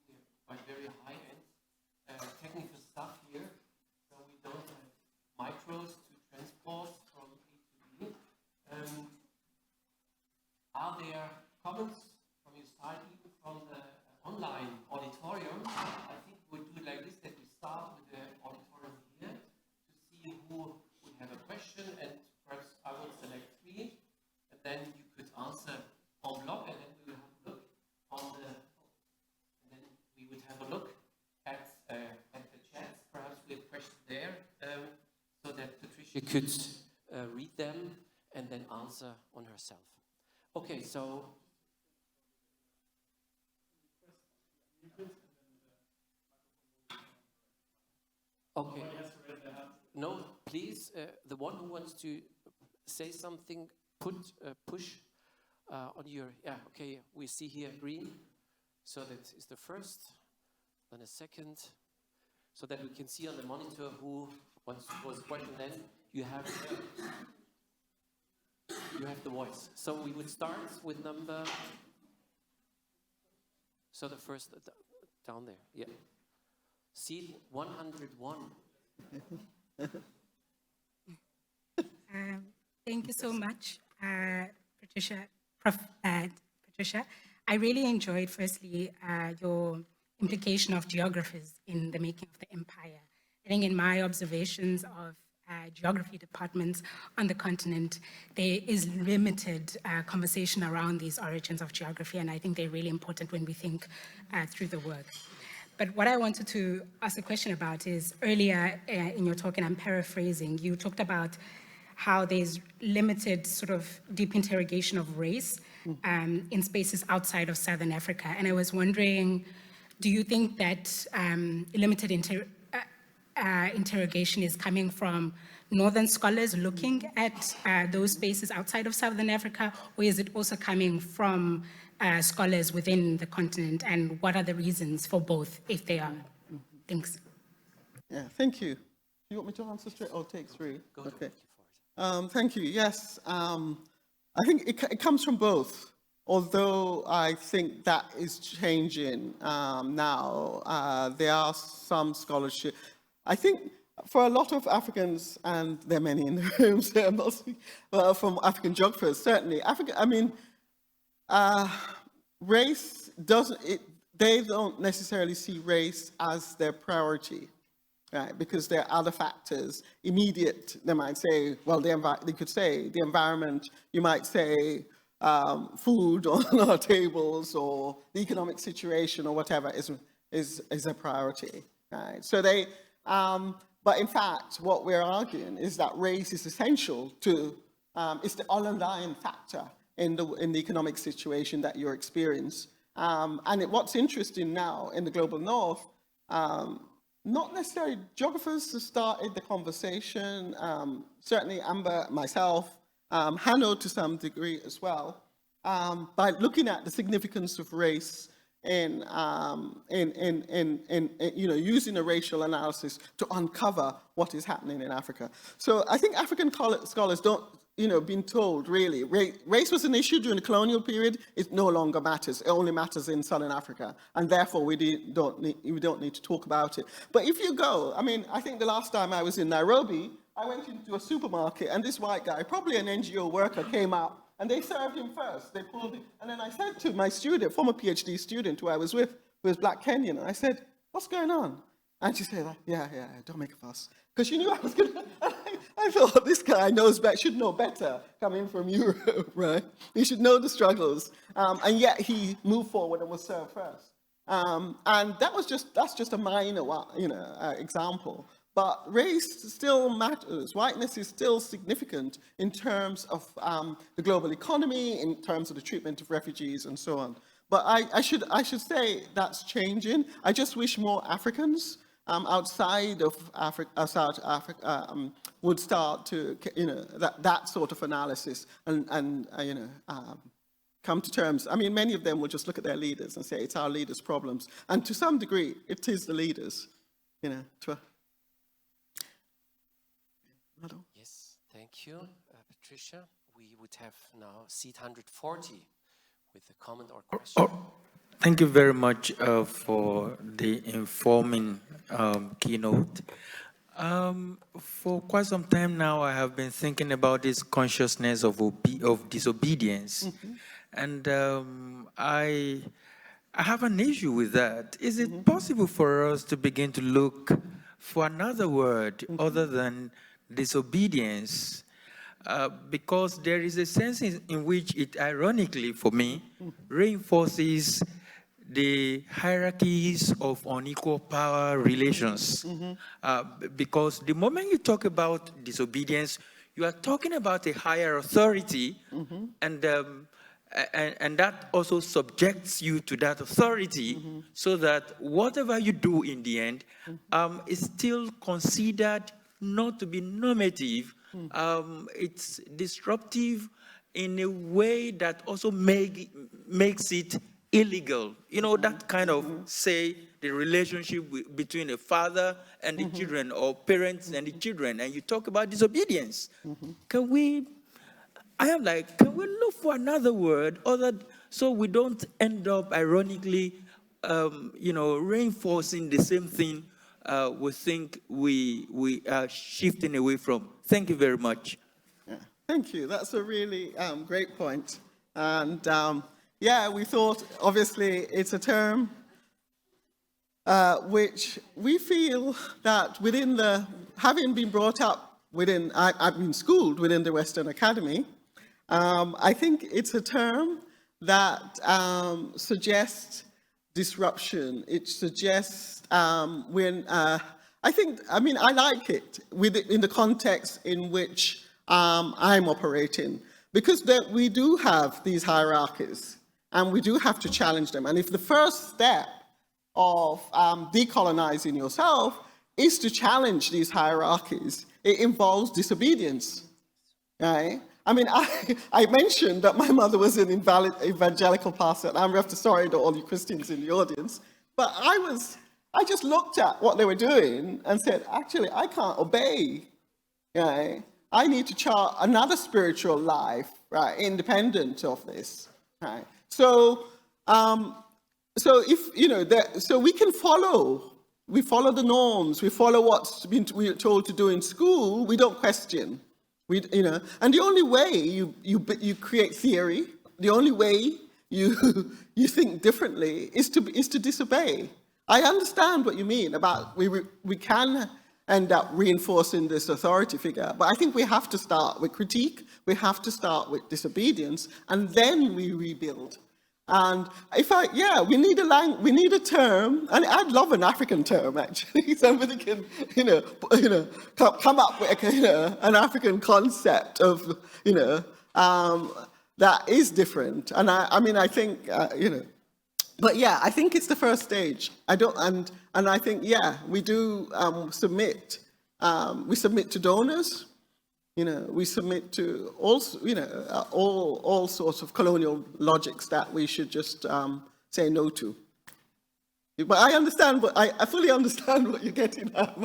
We have quite very high-end technical stuff here, so we don't have micros to transport from A to B. Are there comments from your side, even from the online auditorium? I think we'll do it like this, that we start with the auditorium here to see who would have a question, and perhaps I will select 3, and then you could answer en bloc, and then we will have a look on the, and then we would have a look at the chats. Perhaps we have questions there, so that Patricia could read them and then answer on herself. Okay, so. Okay. No, please, the one who wants to say something, push on your, okay, we see here green, so that is the first, then a second, so that we can see on the monitor who wants to pose a question. Then you have the voice. So we would start with number, so the first, down there, yeah. Seat 101. Thank you so much, Patricia. Patricia, I really enjoyed, firstly, your implication of geographies in the making of the empire. I think in my observations of geography departments on the continent, there is limited conversation around these origins of geography, and I think they're really important when we think through the work. But what I wanted to ask a question about is, earlier in your talk, and I'm paraphrasing, you talked about how there's limited sort of deep interrogation of race in spaces outside of Southern Africa. And I was wondering, do you think that limited interrogation is coming from Northern scholars looking at those spaces outside of Southern Africa, or is it also coming from scholars within the continent, and what are the reasons for both, if they are? Thanks. Yeah, thank you. Do you want me to answer straight or take 3? Go okay. For it. Thank you. Yes, I think it comes from both, although I think that is changing now. There are some scholarship. I think for a lot of Africans, and there are many in the room, so I'm not speaking, from African geographers, certainly. Race they don't necessarily see race as their priority, right? Because there are other factors, immediate, they might say, well, they could say the environment, you might say food on our tables, or the economic situation or whatever is a priority, right? So but in fact, what we're arguing is that race is essential to, it's the underlying factor in the economic situation that you experience. What's interesting now in the global north, not necessarily geographers have started the conversation, certainly Amber, myself, Hanno to some degree as well, by looking at the significance of race in using a racial analysis to uncover what is happening in Africa. So I think African scholars don't, been told really, race was an issue during the colonial period. It no longer matters. It only matters in Southern Africa, and therefore we don't need to talk about it. But if you go, I think the last time I was in Nairobi, I went into a supermarket, and this white guy, probably an NGO worker, came out. And they served him first. They pulled him. And then I said to my student, former PhD student who I was with, who was Black Kenyan, I said, what's going on? And she said, yeah, don't make a fuss. Because she knew I was going to, I thought, this guy knows better, should know better, coming from Europe, right? He should know the struggles. And yet he moved forward and was served first. And that's just a minor, example. But race still matters. Whiteness is still significant in terms of the global economy, in terms of the treatment of refugees, and so on. But I should say that's changing. I just wish more Africans outside of South Africa would start to, that sort of analysis and come to terms. I mean, many of them will just look at their leaders and say it's our leaders' problems, and to some degree, it is the leaders. Yes, thank you, Patricia. We would have now seat 140 with a comment or question. Thank you very much for the informing keynote. For quite some time now, I have been thinking about this consciousness of disobedience. And I have an issue with that. Is it possible for us to begin to look for another word other than disobedience? Because there is a sense in which it, ironically for me, reinforces the hierarchies of unequal power relations. Because the moment you talk about disobedience, you are talking about a higher authority, and that also subjects you to that authority, so that whatever you do in the end is still considered not to be normative. It's disruptive in a way that also makes it illegal. That kind of, say, the relationship between a father and the children, or parents and the children, and you talk about disobedience. Can we look for another word so we don't end up ironically, reinforcing the same thing we think we are shifting away from? Thank you very much. Yeah, thank you. That's a really great point. And yeah, we thought, obviously, it's a term which we feel that having been brought up within, I've been schooled within the Western Academy, I think it's a term that suggests disruption. It suggests I like it in the context in which I'm operating, because we do have these hierarchies and we do have to challenge them. And if the first step of decolonizing yourself is to challenge these hierarchies, it involves disobedience, right? I mean, I mentioned that my mother was an evangelical pastor, and I'm sorry to all you Christians in the audience, but I just looked at what they were doing and said, actually, I can't obey. Right? I need to chart another spiritual life, right, independent of this. Right? So we can follow. We follow the norms. We follow we're told to do in school. We don't question. And the only way you create theory, the only way you think differently is to disobey. I understand what you mean about we can end up reinforcing this authority figure, but I think we have to start with critique, we have to start with disobedience, and then we rebuild. And we need a term, and I'd love an African term actually. Somebody can, come up with an African concept of, that is different. And I think, but yeah, I think it's the first stage. And I think, we do submit. We submit to donors. We submit to all sorts of colonial logics that we should just say no to. But I understand, I fully understand what you're getting at.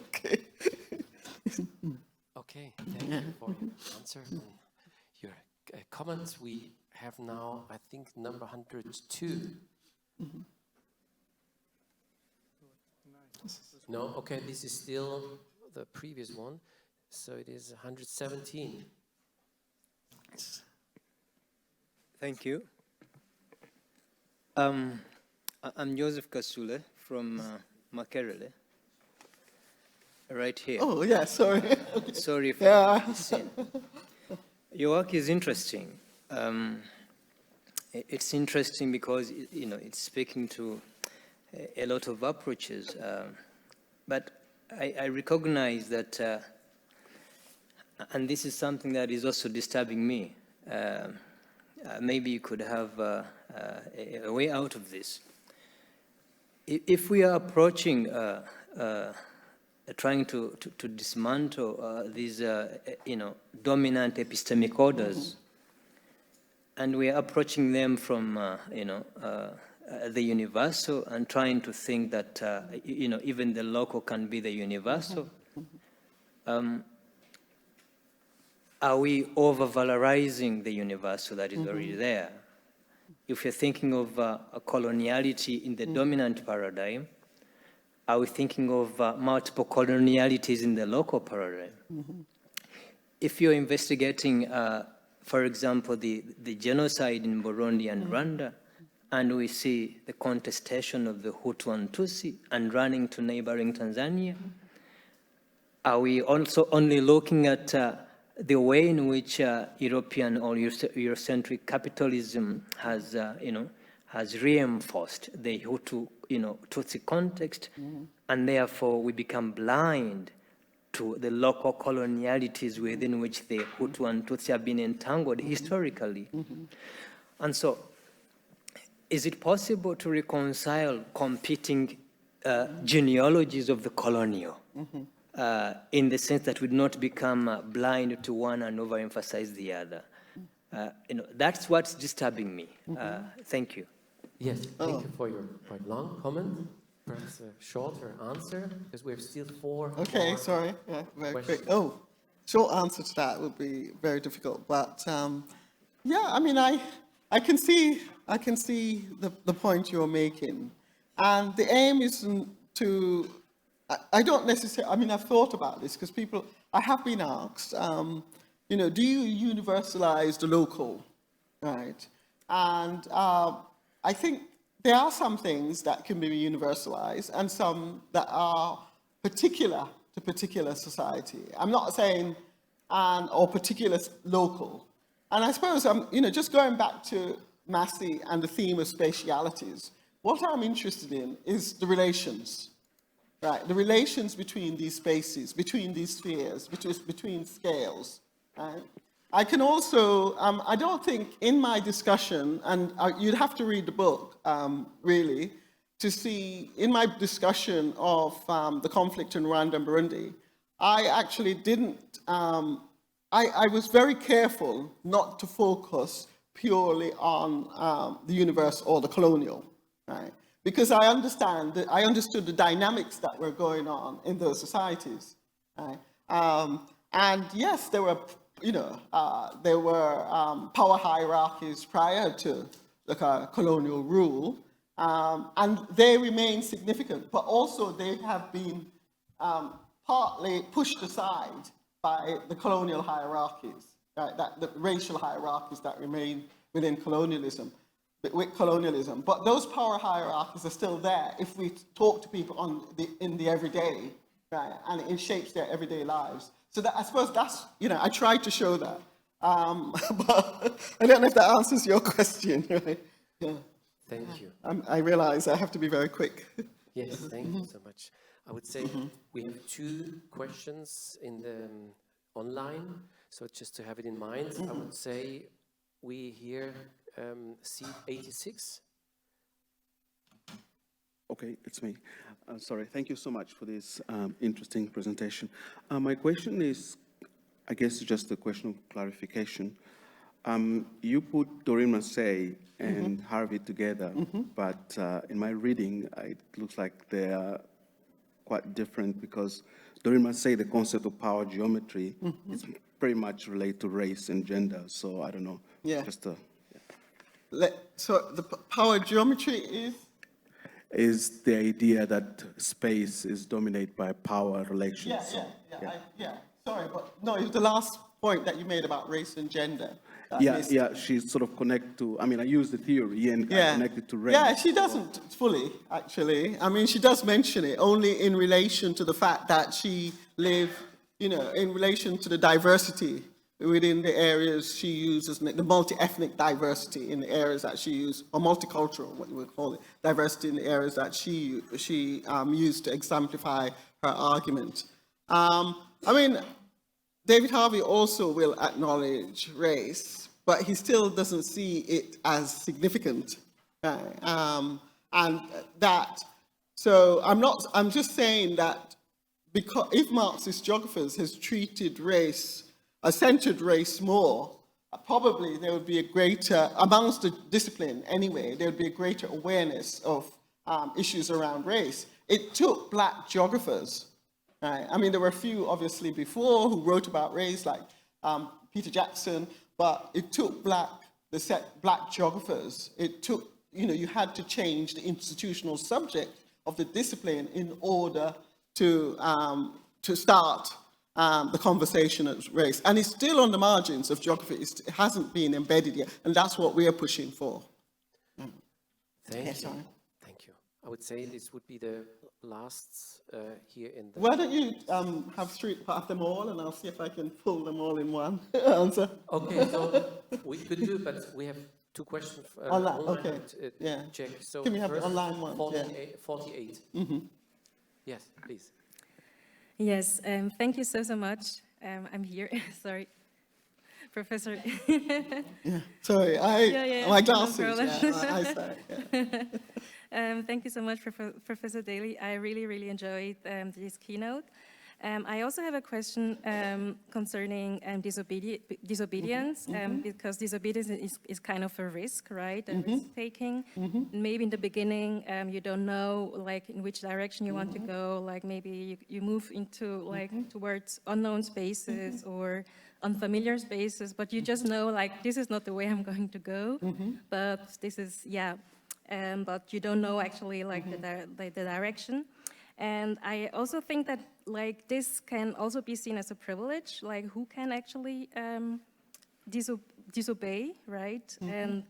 Okay. Okay, thank you for your answer and your comments. We have now, I think, number 102. No, okay, this is still the previous one. So it is 117. Thank you. I'm Joseph Kasule from Makerere, right here. Oh, yeah, sorry. Okay. Sorry for Yeah. the scene. Your work is interesting. It's interesting because it's speaking to a lot of approaches, but I recognize that, and this is something that is also disturbing me. Maybe you could have a way out of this. If we are approaching, trying to dismantle these, dominant epistemic orders, and we are approaching them from, the universal and trying to think that, even the local can be the universal. Are we over-valorizing the universal that is already there? If you're thinking of a coloniality in the dominant paradigm, are we thinking of multiple colonialities in the local paradigm? If you're investigating, for example, the genocide in Burundi and Rwanda, and we see the contestation of the Hutu and Tutsi and running to neighboring Tanzania, are we also only looking at the way in which European or Eurocentric capitalism has, has reinforced the Hutu, Tutsi context, and therefore we become blind to the local colonialities within which the Hutu and Tutsi have been entangled historically. And so, is it possible to reconcile competing genealogies of the colonial in the sense that we would not become blind to one and overemphasize the other? That's what's disturbing me. Thank you. Yes, thank you for your quite long comment. Perhaps a shorter answer, because we have still 4 Okay, more sorry. Yeah, very questions. quick. Oh, short answer to that would be very difficult. But yeah, I mean, I can see the point you're making, and the aim isn't to. I don't necessarily. I mean, I've thought about this because I have been asked. Do you universalize the local, right? And I think there are some things that can be universalized and some that are particular to particular society. I'm not saying or particular local. And I suppose just going back to Massey and the theme of spatialities, what I'm interested in is the relations, right? The relations between these spaces, between these spheres, between scales, right? I can also, I don't think in my discussion, and you'd have to read the book, really, to see in my discussion of the conflict in Rwanda and Burundi, I actually didn't, I was very careful not to focus purely on the universe or the colonial, right? Because I understood the dynamics that were going on in those societies, right? And yes, there were power hierarchies prior to the colonial rule, and they remain significant, but also they have been partly pushed aside by the colonial hierarchies, right? The racial hierarchies that remain within colonialism. But those power hierarchies are still there if we talk to people in the everyday, right? And it shapes their everyday lives. So that, I suppose that's, I tried to show that. But I don't know if that answers your question, right? Yeah. Thank you. I realize I have to be very quick. Yes, thank you so much. I would say we have 2 questions in the online, so just to have it in mind, I would say we hear seat 86. Okay, it's me. Sorry, thank you so much for this interesting presentation. My question is, I guess, just a question of clarification. You put Doreen Massey and Harvey together, but in my reading, it looks like they are quite different because Doreen Massey, the concept of power geometry, is pretty much related to race and gender. So I don't know. Yeah. Yeah. So the power geometry is the idea that space is dominated by power relations. Yeah. Sorry, but no, it was the last point that you made about race and gender. Yeah, she sort of connect to, I mean, I use the theory and I connect it to race. Yeah, she doesn't fully, actually. I mean, she does mention it only in relation to the fact that she lived, you know, in relation to the diversity within the areas she uses, the multi-ethnic diversity in the areas that she used, or multicultural, what you would call it, diversity in the areas that she used to exemplify her argument. I mean, David Harvey also will acknowledge race, but he still doesn't see it as significant. And that, so I'm just saying that because if Marxist geographers has treated race, centered race more, probably there would be a greater, amongst the discipline anyway, there would be a greater awareness of issues around race. It took Black geographers. Right. I mean, there were a few, obviously, before who wrote about race, like Peter Jackson, but it took Black geographers. It took, you know, you had to change the institutional subject of the discipline in order to start the conversation of race. And it's still on the margins of geography. It hasn't been embedded yet, and that's what we are pushing for. Thank you. Sorry. Thank you. I would say this would be the last here in the... Why don't you have them all, and I'll see if I can pull them all in one answer. Okay, so we could do, but we have two questions. Online, okay, Check. So can we have the first, online one? 48. Mm-hmm. Yes, please. Yes, thank you so much. I'm here, sorry. Professor. Sorry, my glasses. No eyesight. Thank you so much, Professor Daley. I really enjoyed this keynote. I also have a question concerning disobedience, because disobedience is kind of a risk, right? A risk-taking. Maybe in the beginning, you don't know, like, in which direction you want to go. Like, maybe you move into, like, towards unknown spaces or unfamiliar spaces, but you just know, like, this is not the way I'm going to go, but this is, but you don't know actually, like, the direction. And I also think that, like, this can also be seen as a privilege, like, who can actually disobey, right? And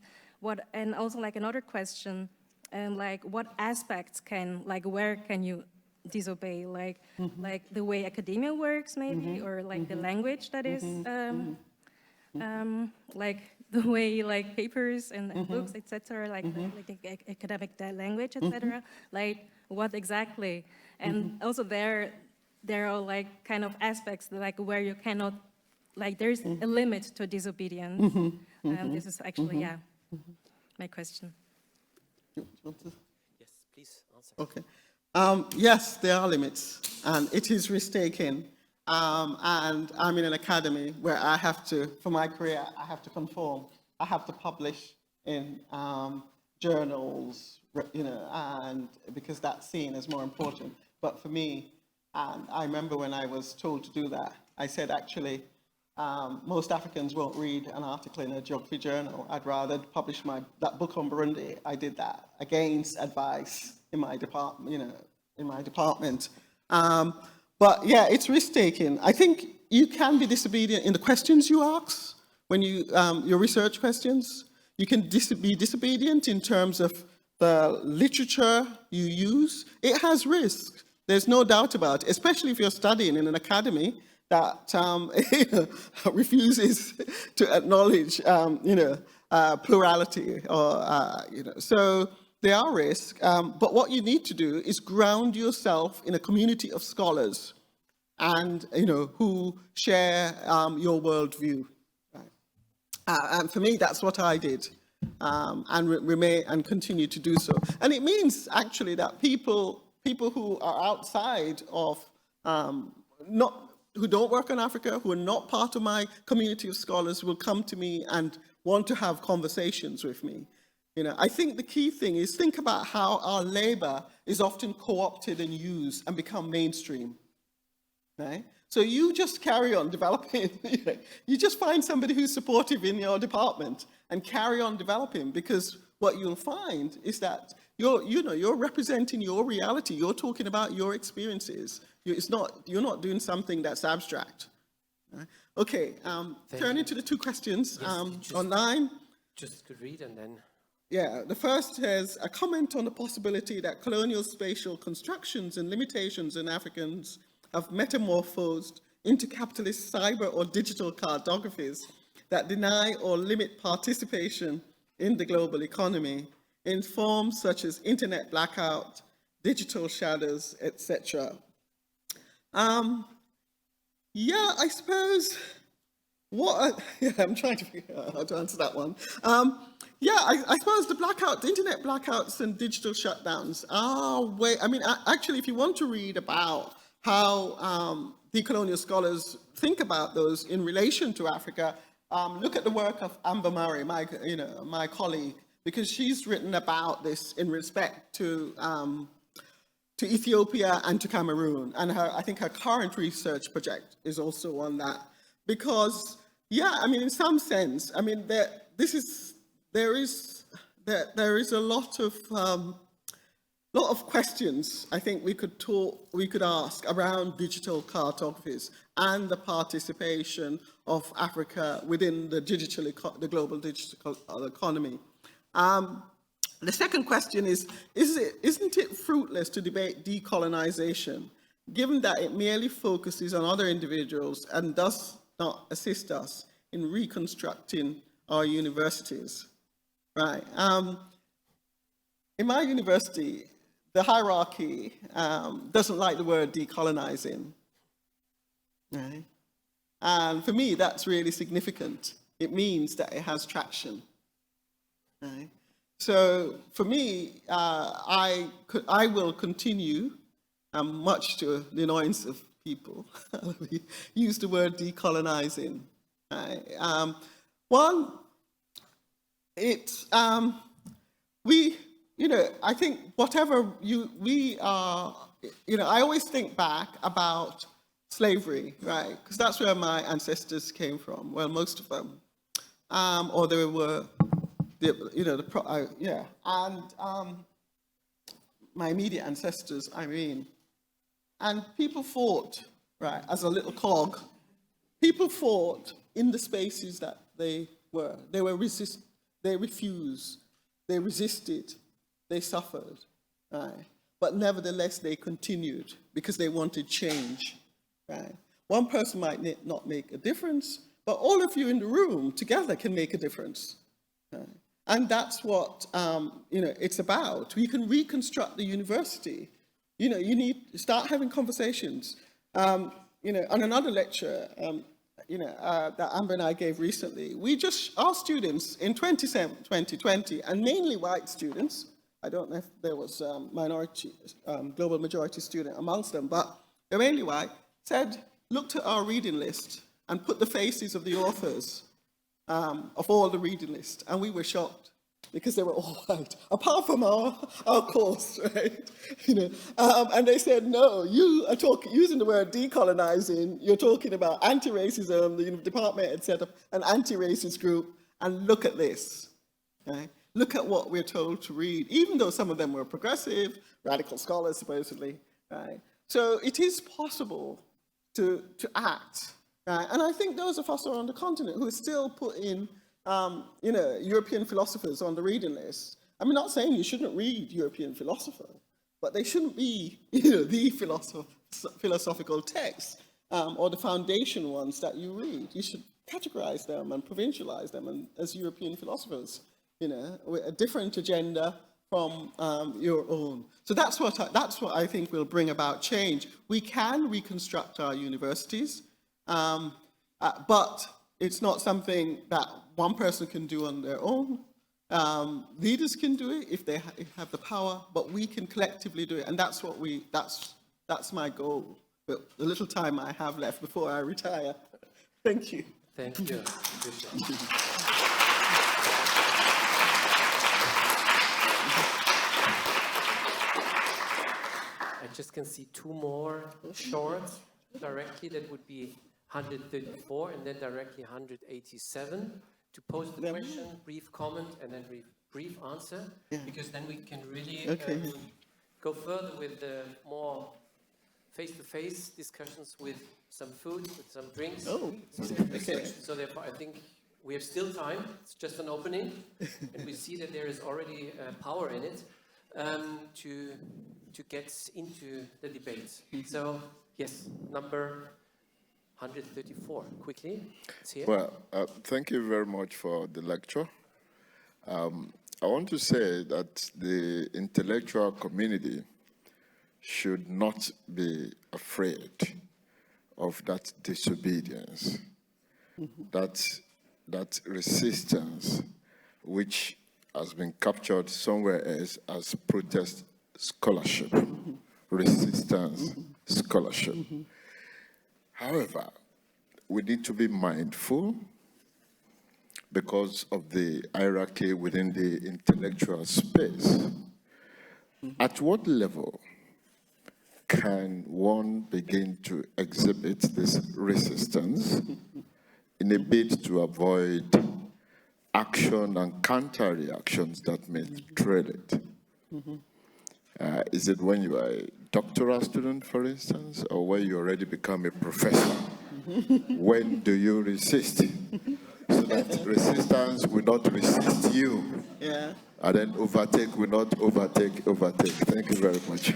also, like, another question, like, what aspects where can you disobey? Like, like the way academia works, maybe, or like the language that is, like the way, like, papers and books, etc., like the academic language, etc. Like, what exactly? And also there are, like, kind of aspects like where you cannot, like, there's a limit to disobedience. This is actually, my question. Yes, please answer. Okay. Yes, there are limits, and it is risk-taking. And I'm in an academy where I have to, for my career, I have to conform. I have to publish in journals, you know, and because that's seen as more important. But for me, and I remember when I was told to do that, I said, actually, most Africans won't read an article in a geography journal. I'd rather publish that book on Burundi. I did that against advice in my department, you know, in my department. But yeah, it's risk-taking. I think you can be disobedient in the questions you ask when you, your research questions. You can be disobedient in terms of the literature you use. It has risk. There's no doubt about it, especially if you're studying in an academy that refuses to acknowledge, you know, plurality or, you know, so there are risks. But what you need to do is ground yourself in a community of scholars and, you know, who share your worldview. Right? And for me, that's what I did. And remain and continue to do so. And it means actually that people who are outside of, who don't work in Africa, who are not part of my community of scholars will come to me and want to have conversations with me. You know, I think the key thing is think about how our labor is often co-opted and used and become mainstream. Right? So you just carry on developing. You just find somebody who's supportive in your department and carry on developing, because what you'll find is that you're representing your reality. You're talking about your experiences. You're not doing something that's abstract. Okay, turning to the two questions online. Just could read and then. Yeah, the first is a comment on the possibility that colonial spatial constructions and limitations in Africans have metamorphosed into capitalist cyber or digital cartographies that deny or limit participation in the global economy in forms such as internet blackout, digital shadows, etc. Yeah, I suppose I'm trying to figure out how to answer that one. I suppose the internet blackouts and digital shutdowns actually, if you want to read about how decolonial scholars think about those in relation to Africa, look at the work of Amber Murrey, my colleague, because she's written about this in respect to Ethiopia and to Cameroon, and I think her current research project is also on that. Because, in some sense, there is a lot of questions I think we could ask around digital cartographies and the participation of Africa within the global digital economy. The second question isn't it fruitless to debate decolonization, given that it merely focuses on other individuals and does not assist us in reconstructing our universities? Right. In my university, the hierarchy doesn't like the word decolonizing. Right? And for me, that's really significant. It means that it has traction. Right? So for me, I will continue, much to the annoyance of people, use the word decolonizing. Right? I think whatever we are, I always think back about slavery, right? Because that's where my ancestors came from. Well, most of them, or they were, my immediate ancestors, and people fought, right, as a little cog. People fought in the spaces that they were. They refused, they resisted, they suffered, right? But nevertheless, they continued because they wanted change, right? One person might not make a difference, but all of you in the room together can make a difference, right? And that's what it's about. We can reconstruct the university. You need to start having conversations. On another lecture, that Amber and I gave recently, our students in 2020, and mainly white students, I don't know if there was global majority student amongst them, but they're mainly white, looked at our reading list and put the faces of the authors of all the reading list, and we were shocked because they were all white, apart from our course, right? And they said, no, you are using the word decolonizing, you're talking about anti-racism, the department had set up an anti-racist group, and look at this, right? Look at what we're told to read, even though some of them were progressive, radical scholars, supposedly, right? So it is possible to act. Right? And I think those of us on the continent who are still putting, European philosophers on the reading list, I'm not saying you shouldn't read European philosopher, but they shouldn't be, the philosophical texts or the foundation ones that you read. You should categorize them and provincialize them as European philosophers, with a different agenda from your own. So that's what I think will bring about change. We can reconstruct our universities. But it's not something that one person can do on their own. Leaders can do it if they have the power, but we can collectively do it, and that's my goal. But the little time I have left before I retire. Thank you. Thank you. I just can see two more shorts directly. That would be 134 and then directly 187. To pose the question, brief comment, and then brief answer, because then we can really go further with the more face-to-face discussions with some food, with some drinks. Oh, okay. So therefore, I think we have still time. It's just an opening, and we see that there is already power in it to get into the debates. So yes, number 134. Quickly, it's here. Well, thank you very much for the lecture. I want to say that the intellectual community should not be afraid of that disobedience, that resistance, which has been captured somewhere else as protest scholarship, resistance scholarship. However, we need to be mindful because of the hierarchy within the intellectual space. At what level can one begin to exhibit this resistance in a bid to avoid action and counter-reactions that may trail it? Is it when you are a doctoral student, for instance, or when you already become a professor? When do you resist? So that resistance will not resist you. Yeah. And then overtake will not overtake. Thank you very much.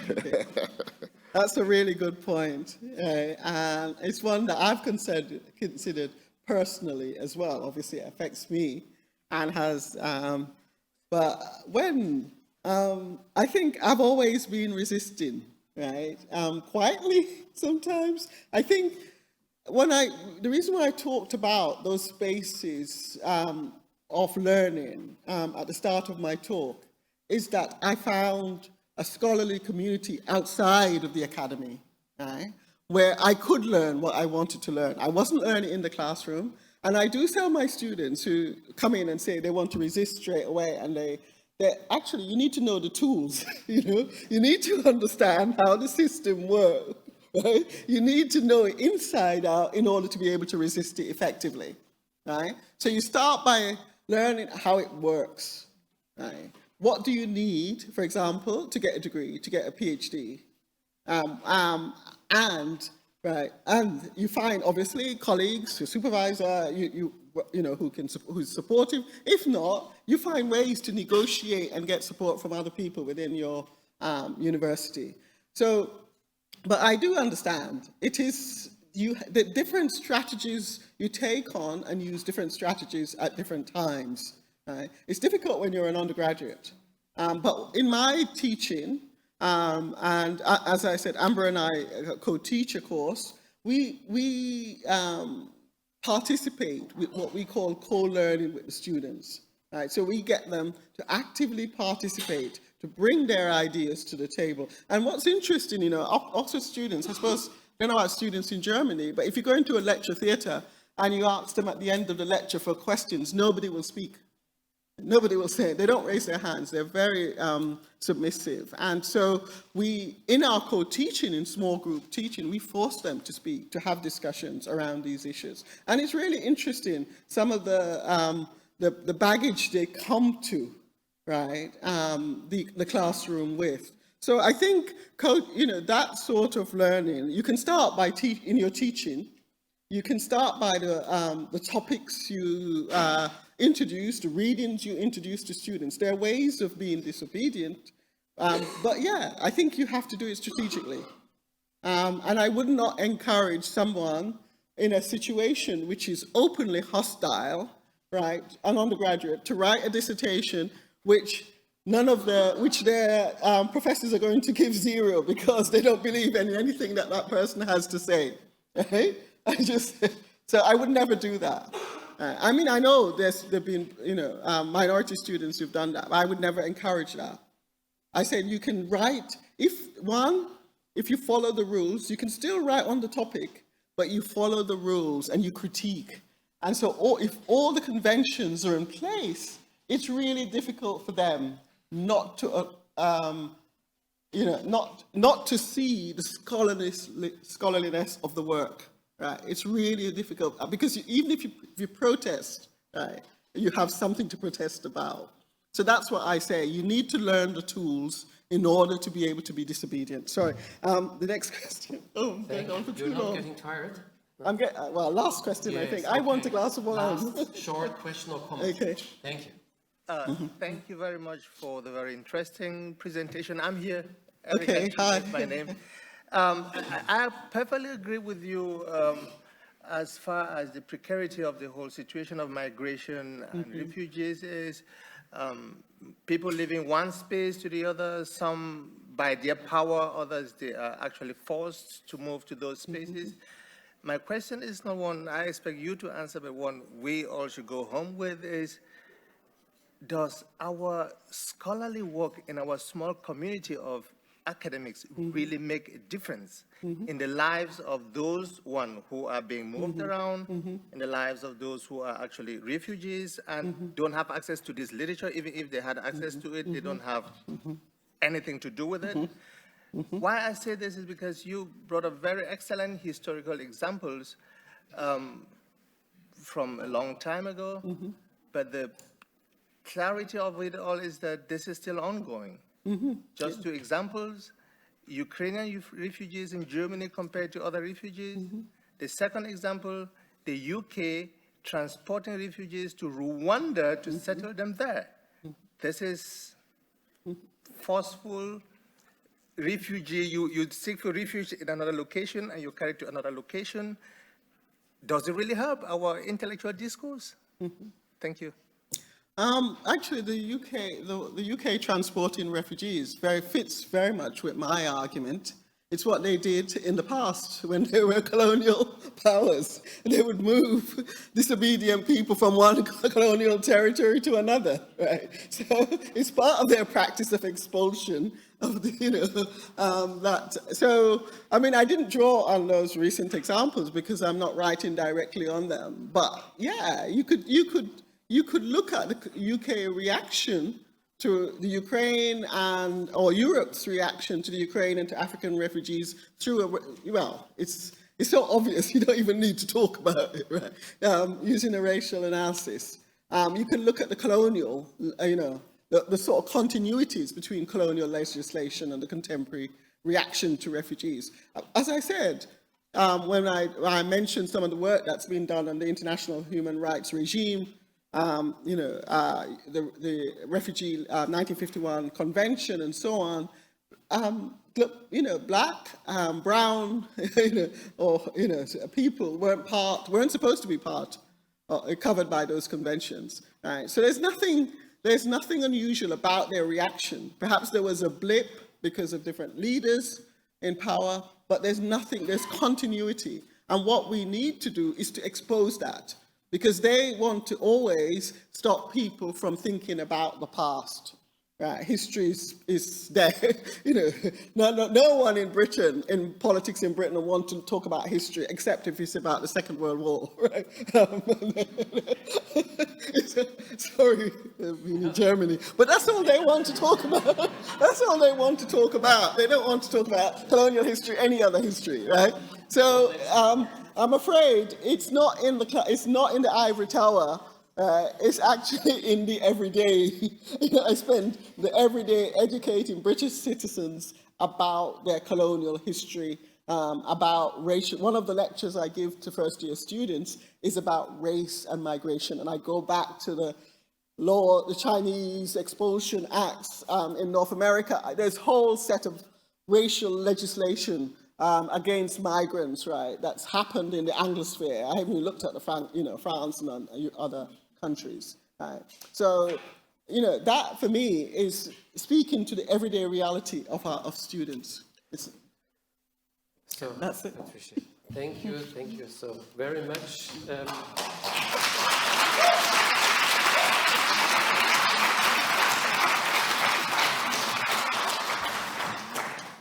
That's a really good point. And it's one that I've considered personally as well. Obviously, it affects me and has, but when, I think I've always been resisting, right? Quietly sometimes. I think the reason why I talked about those spaces of learning at the start of my talk is that I found a scholarly community outside of the academy, right, where I could learn what I wanted to learn. I wasn't learning in the classroom, and I do tell my students who come in and say they want to resist straight away, and they actually, you need to know the tools, you know? You need to understand how the system works, right? You need to know it inside out in order to be able to resist it effectively, right? So you start by learning how it works, right? What do you need, for example, to get a degree, to get a PhD? And you find, obviously, colleagues, your supervisor, you know, who's supportive. If not, you find ways to negotiate and get support from other people within your university. So, but I do understand it is the different strategies you take on and use different strategies at different times. Right? It's difficult when you're an undergraduate, but in my teaching, and as I said, Amber and I co-teach a course. We participate with what we call co-learning with the students. Right? So we get them to actively participate, to bring their ideas to the table. And what's interesting, you know, Oxford students, I suppose, I don't know about students in Germany, but if you go into a lecture theatre and you ask them at the end of the lecture for questions, nobody will speak. Nobody will say it. They don't raise their hands. They're very submissive. And so we, in our co-teaching, in small group teaching, we force them to speak, to have discussions around these issues. And it's really interesting, some of the baggage they come to, right, the classroom with. So I think, you know, that sort of learning, you can start by, in your teaching, you can start by the topics you introduce, the readings you introduce to students. There are ways of being disobedient, but yeah, I think you have to do it strategically. And I would not encourage someone in a situation which is openly hostile, right, an undergraduate, to write a dissertation which their professors are going to give 0 because they don't believe in anything that person has to say. Right? So I would never do that. I mean, I know there've been, you know, minority students who've done that, but I would never encourage that. I said you can write, if you follow the rules, you can still write on the topic, but you follow the rules and you critique. And so if all the conventions are in place, it's really difficult for them not to, you know, not to see the scholarliness of the work. Right, it's really difficult because even if you protest, right, you have something to protest about. So that's what I say. You need to learn the tools in order to be able to be disobedient. Sorry. The next question. Oh, I'm going on for too long. You're not getting tired? I'm getting, well, last question, I Yes, think. I want a glass of wine. Last short question or comment. Okay. Thank you. Thank you very much for the very interesting presentation. I'm here. Okay, hi. That's my name. I perfectly agree with you as far as the precarity of the whole situation of migration and refugees is. People living one space to the other, some by their power, others they are actually forced to move to those spaces. My question is not one I expect you to answer, but one we all should go home with is, does our scholarly work in our small community of academics really make a difference in the lives of those who are being moved around, in the lives of those who are actually refugees and don't have access to this literature? Even if they had access to it, they don't have anything to do with it. Why I say this is because you brought up very excellent historical examples from a long time ago, but the clarity of it all is that this is still ongoing. Just two examples: Ukrainian refugees in Germany compared to other refugees. The second example, the UK transporting refugees to Rwanda to settle them there. This is forceful refugee. You seek for refuge in another location and you carry to another location. Does it really help our intellectual discourse? Thank you. Actually, the UK transporting refugees fits very much with my argument. It's what they did in the past when they were colonial powers. They would move disobedient people from one colonial territory to another, right? So it's part of their practice of expulsion of the, So, I mean, I didn't draw on those recent examples because I'm not writing directly on them. But yeah, you could look at the UK reaction to the Ukraine or Europe's reaction to the Ukraine and to African refugees through it's so obvious you don't even need to talk about it, right? Using a racial analysis. You can look at the colonial, the sort of continuities between colonial legislation and the contemporary reaction to refugees. As I said, when I mentioned some of the work that's been done on the international human rights regime, the refugee 1951 convention and so on, black, brown, people weren't supposed to be covered by those conventions, right? So there's nothing unusual about their reaction. Perhaps there was a blip because of different leaders in power, but there's continuity. And what we need to do is to expose that, because they want to always stop people from thinking about the past. Right? History is there. No one in Britain, in politics in Britain, will want to talk about history except if it's about the Second World War. Right? Sorry, in Germany, but that's all they want to talk about. That's all they want to talk about. They don't want to talk about colonial history, any other history, right? So. I'm afraid it's not in the ivory tower. It's actually in the everyday. I spend the everyday educating British citizens about their colonial history, about racial. One of the lectures I give to first-year students is about race and migration, and I go back to the Chinese expulsion acts in North America. There's a whole set of racial legislation against migrants, right? That's happened in the Anglosphere. I haven't even looked at France and other countries, right? So, that for me is speaking to the everyday reality of students. So that's it. Patricia, thank you so very much.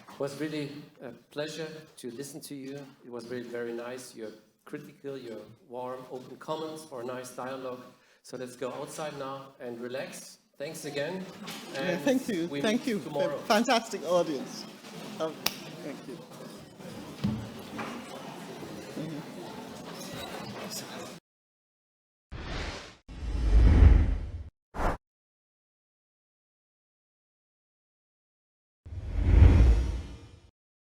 It was really a pleasure to listen to you. It was really very nice. You're critical, you're warm, open comments for a nice dialogue. So let's go outside now and relax. Thanks again. And thank you. Thank you. Tomorrow. Fantastic audience. Thank you.